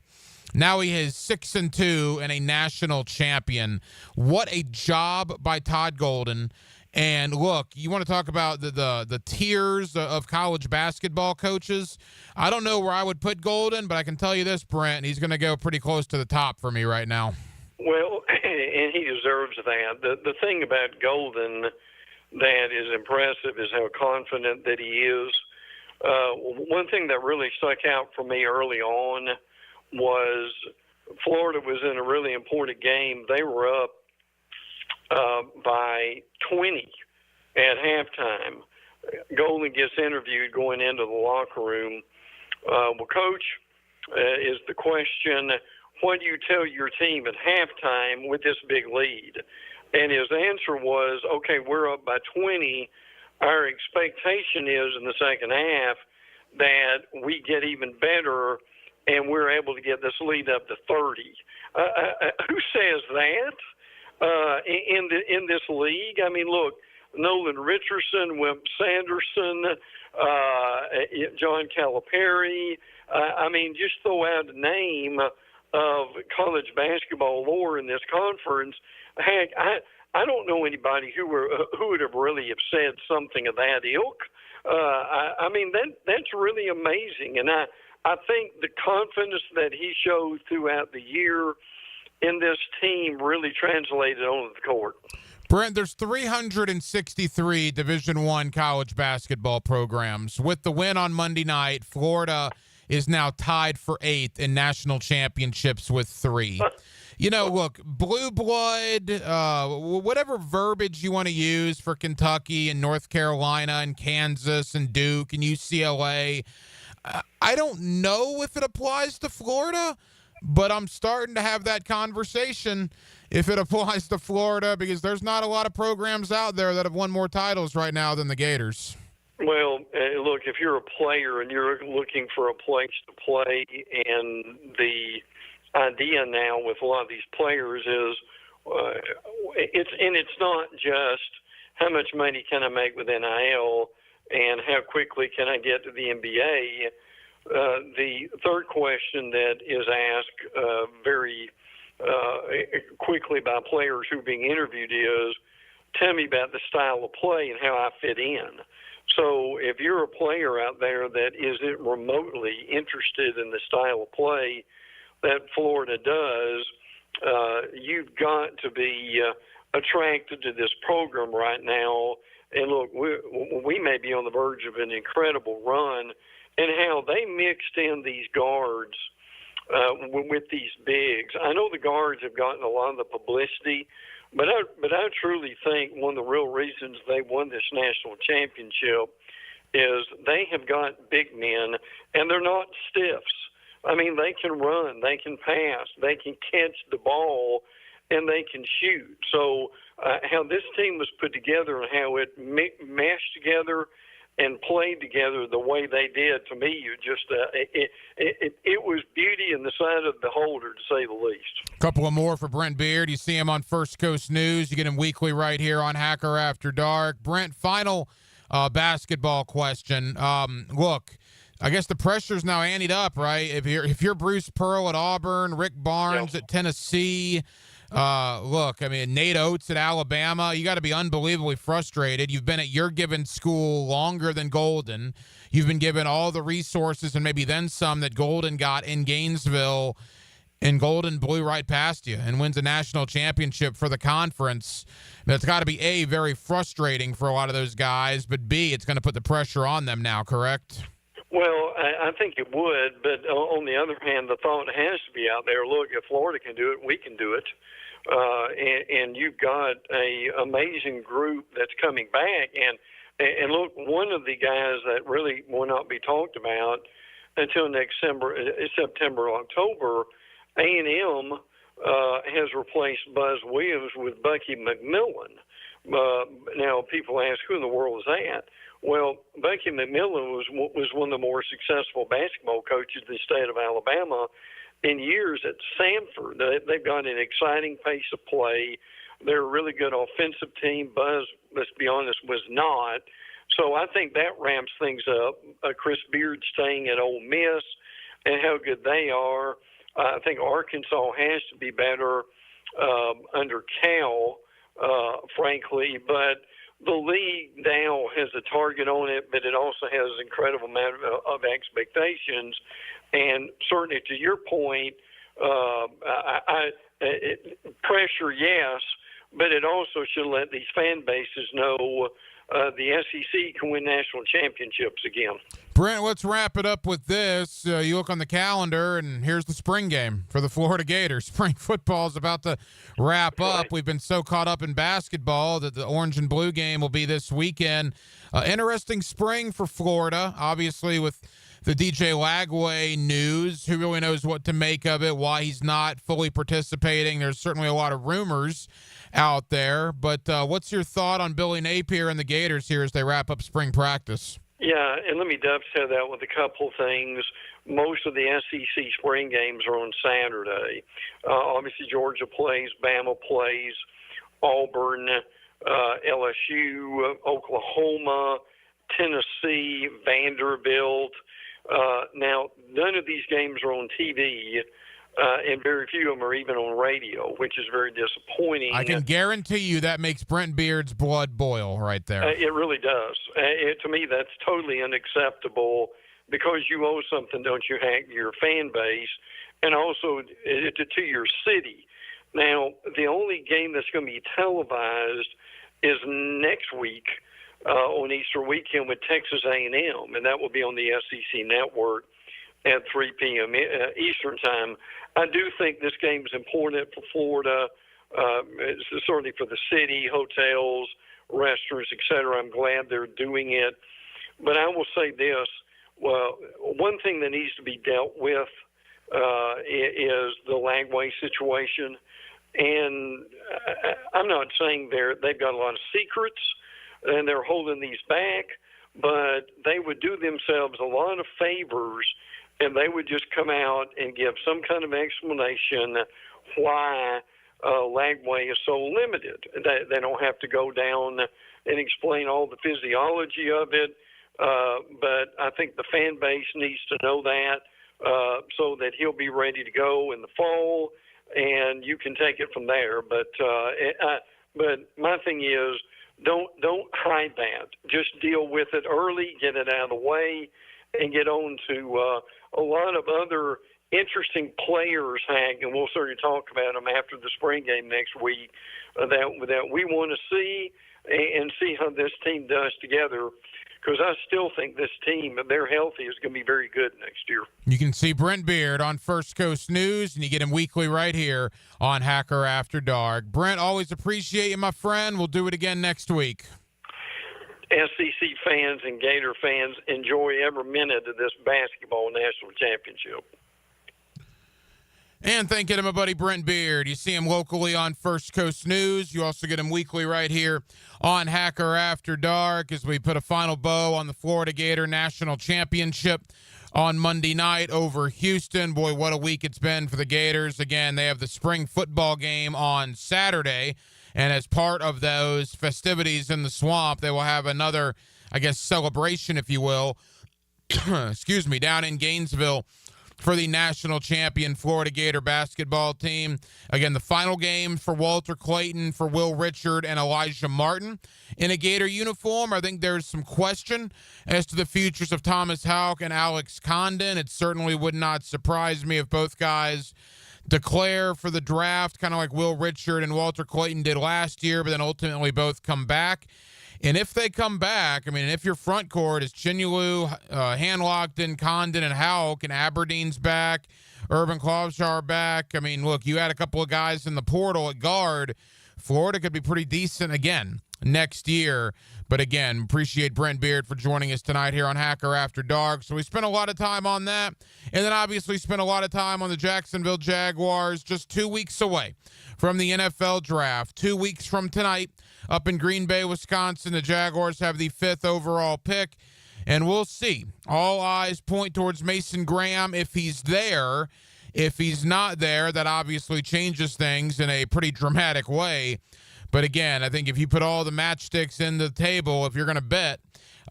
Now he is 6-2 and a national champion. What a job by Todd Golden. And look, you want to talk about the tiers of college basketball coaches. I don't know where I would put Golden, but I can tell you this, Brent, he's going to go pretty close to the top for me right now. Well, and he deserves that. The thing about Golden that is impressive is how confident that he is. One thing that really stuck out for me early on was Florida was in a really important game. They were up by 20 at halftime. Golden gets interviewed going into the locker room. Well, Coach, is the question, what do you tell your team at halftime with this big lead? And his answer was, okay, we're up by 20. Our expectation is in the second half that we get even better and we're able to get this lead up to 30. Who says that in this league? I mean, look, Nolan Richardson, Wimp Sanderson, John Calipari. I mean, just throw out a name of college basketball lore in this conference. Heck, I don't know anybody who would have really have said something of that ilk. I mean, that's really amazing, and I think the confidence that he showed throughout the year in this team really translated onto the court. Brent, there's 363 Division I college basketball programs. With the win on Monday night, Florida is now tied for 8th in national championships with 3. You know, look, blue blood, whatever verbiage you want to use for Kentucky and North Carolina and Kansas and Duke and UCLA, I don't know if it applies to Florida, but I'm starting to have that conversation if it applies to Florida because there's not a lot of programs out there that have won more titles right now than the Gators. Well, look, if you're a player and you're looking for a place to play, and the idea now with a lot of these players is it's not just how much money can I make with NIL and how quickly can I get to the NBA. The third question that is asked very quickly by players who are being interviewed is, tell me about the style of play and how I fit in. So if you're a player out there that isn't remotely interested in the style of play that Florida does, you've got to be attracted to this program right now. And look, we may be on the verge of an incredible run, and how they mixed in these guards with these bigs. I know the guards have gotten a lot of the publicity, but I truly think one of the real reasons they won this national championship is they have got big men, and they're not stiffs. I mean, they can run, they can pass, they can catch the ball, and they can shoot. So how this team was put together and how it meshed together and played together the way they did, to me, it was beauty in the sight of the beholder, to say the least. A couple of more for Brent Beard. You see him on First Coast News. You get him weekly right here on Hacker After Dark. Brent, final basketball question. Look, I guess the pressure's now anteed up, right? If you're Bruce Pearl at Auburn, Rick Barnes at Tennessee, look, I mean, Nate Oates at Alabama, you got to be unbelievably frustrated. You've been at your given school longer than Golden. You've been given all the resources and maybe then some that Golden got in Gainesville. in gold and blue right past you and wins a national championship for the conference. That's got to be, A, very frustrating for a lot of those guys, but B, it's going to put the pressure on them now, correct? Well, I think it would, but on the other hand, the thought has to be out there, look, if Florida can do it, we can do it. And you've got a amazing group that's coming back. And look, one of the guys that really will not be talked about until next September, October, A&M has replaced Buzz Williams with Bucky McMillan. Now, people ask, who in the world is that? Well, Bucky McMillan was one of the more successful basketball coaches in the state of Alabama in years at Samford. They've got an exciting pace of play. They're a really good offensive team. Buzz, let's be honest, was not. So I think that ramps things up. Chris Beard staying at Ole Miss and how good they are. I think Arkansas has to be better under Cal, frankly. But the league now has a target on it, but it also has an incredible amount of expectations. And certainly, to your point, pressure, yes, but it also should let these fan bases know the SEC can win national championships again. Brent, let's wrap it up with this. You look on the calendar, and here's the spring game for the Florida Gators. Spring football is about to wrap up. We've been so caught up in basketball that the orange and blue game will be this weekend. Interesting spring for Florida, obviously, with the DJ Lagway news. Who really knows what to make of it, why he's not fully participating? There's certainly a lot of rumors out there. But what's your thought on Billy Napier and the Gators here as they wrap up spring practice? Yeah, and let me dovetail that with a couple things. Most of the SEC spring games are on Saturday. Obviously, Georgia plays, Bama plays, Auburn, LSU, Oklahoma, Tennessee, Vanderbilt. Now, none of these games are on TV, and very few of them are even on radio, which is very disappointing. I can guarantee you that makes Brent Beard's blood boil right there. It really does. To me, that's totally unacceptable because you owe something, don't you, Hank, to your fan base and also to your city. Now, the only game that's going to be televised is next week on Easter weekend with Texas A&M, and that will be on the SEC network at 3 p.m. Eastern time. I do think this game is important for Florida, certainly for the city, hotels, restaurants, et cetera. I'm glad they're doing it. But I will say this. Well, one thing that needs to be dealt with is the Lagway situation. And I'm not saying they've got a lot of secrets and they're holding these back, but they would do themselves a lot of favors and they would just come out and give some kind of explanation why Lagway is so limited. They don't have to go down and explain all the physiology of it, but I think the fan base needs to know that so that he'll be ready to go in the fall, and you can take it from there. But my thing is, don't hide that. Just deal with it early, get it out of the way, and get on to a lot of other interesting players, Hank, and we'll certainly talk about them after the spring game next week, that we want to see and see how this team does together, because I still think this team, if they're healthy, is going to be very good next year. You can see Brent Beard on First Coast News, and you get him weekly right here on Hacker After Dark. Brent, always appreciate you, my friend. We'll do it again next week. SEC fans and Gator fans, enjoy every minute of this basketball national championship. And thank you to my buddy Brent Beard. You see him locally on First Coast News. You also get him weekly right here on Hacker After Dark as we put a final bow on the Florida Gator National Championship on Monday night over Houston. Boy, what a week it's been for the Gators. Again, they have the spring football game on Saturday. And as part of those festivities in the swamp, they will have another, I guess, celebration, if you will, excuse me, down in Gainesville for the national champion Florida Gator basketball team. Again, the final game for Walter Clayton, for Will Richard, and Elijah Martin in a Gator uniform. I think there's some question as to the futures of Thomas Houck and Alex Condon. It certainly would not surprise me if both guys declare for the draft, kind of like Will Richard and Walter Clayton did last year, but then ultimately both come back. And if they come back, I mean, if your front court is Chinyalu, Handlockton, Condon, and Houck, and Aberdeen's back, Urban Klobuchar back, I mean, look, you had a couple of guys in the portal at guard. Florida could be pretty decent again next year. But again, appreciate Brent Beard for joining us tonight here on Hacker After Dark. So we spent a lot of time on that. And then obviously spent a lot of time on the Jacksonville Jaguars, just 2 weeks away from the NFL draft. 2 weeks from tonight up in Green Bay, Wisconsin, the Jaguars have the 5th overall pick. And we'll see. All eyes point towards Mason Graham if he's there. If he's not there, that obviously changes things in a pretty dramatic way. But again, I think if you put all the matchsticks in the table, if you're going to bet,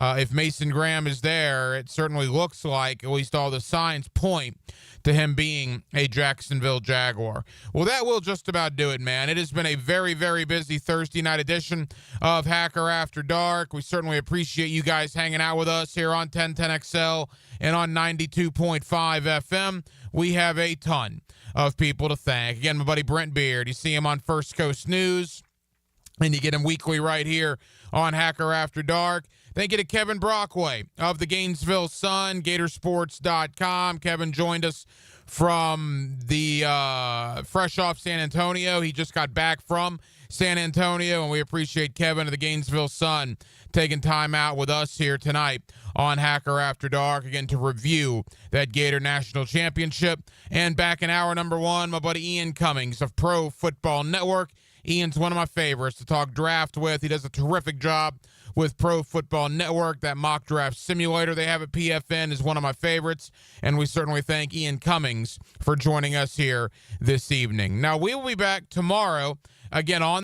if Mason Graham is there, it certainly looks like, at least all the signs point to him being a Jacksonville Jaguar. Well, that will just about do it, man. It has been a very, very busy Thursday night edition of Hacker After Dark. We certainly appreciate you guys hanging out with us here on 1010XL and on 92.5 FM. We have a ton of people to thank. Again, my buddy Brent Beard. You see him on First Coast News, and you get him weekly right here on Hacker After Dark. Thank you to Kevin Brockway of the Gainesville Sun, Gatorsports.com. Kevin joined us from the fresh off San Antonio. He just got back from San Antonio, and we appreciate Kevin of the Gainesville Sun taking time out with us here tonight on Hacker After Dark, again, to review that Gator National Championship. And back in hour number 1, my buddy Ian Cummings of Pro Football Network. Ian's one of my favorites to talk draft with. He does a terrific job with Pro Football Network. That mock draft simulator they have at PFN is one of my favorites, and we certainly thank Ian Cummings for joining us here this evening. Now, we will be back tomorrow, again, on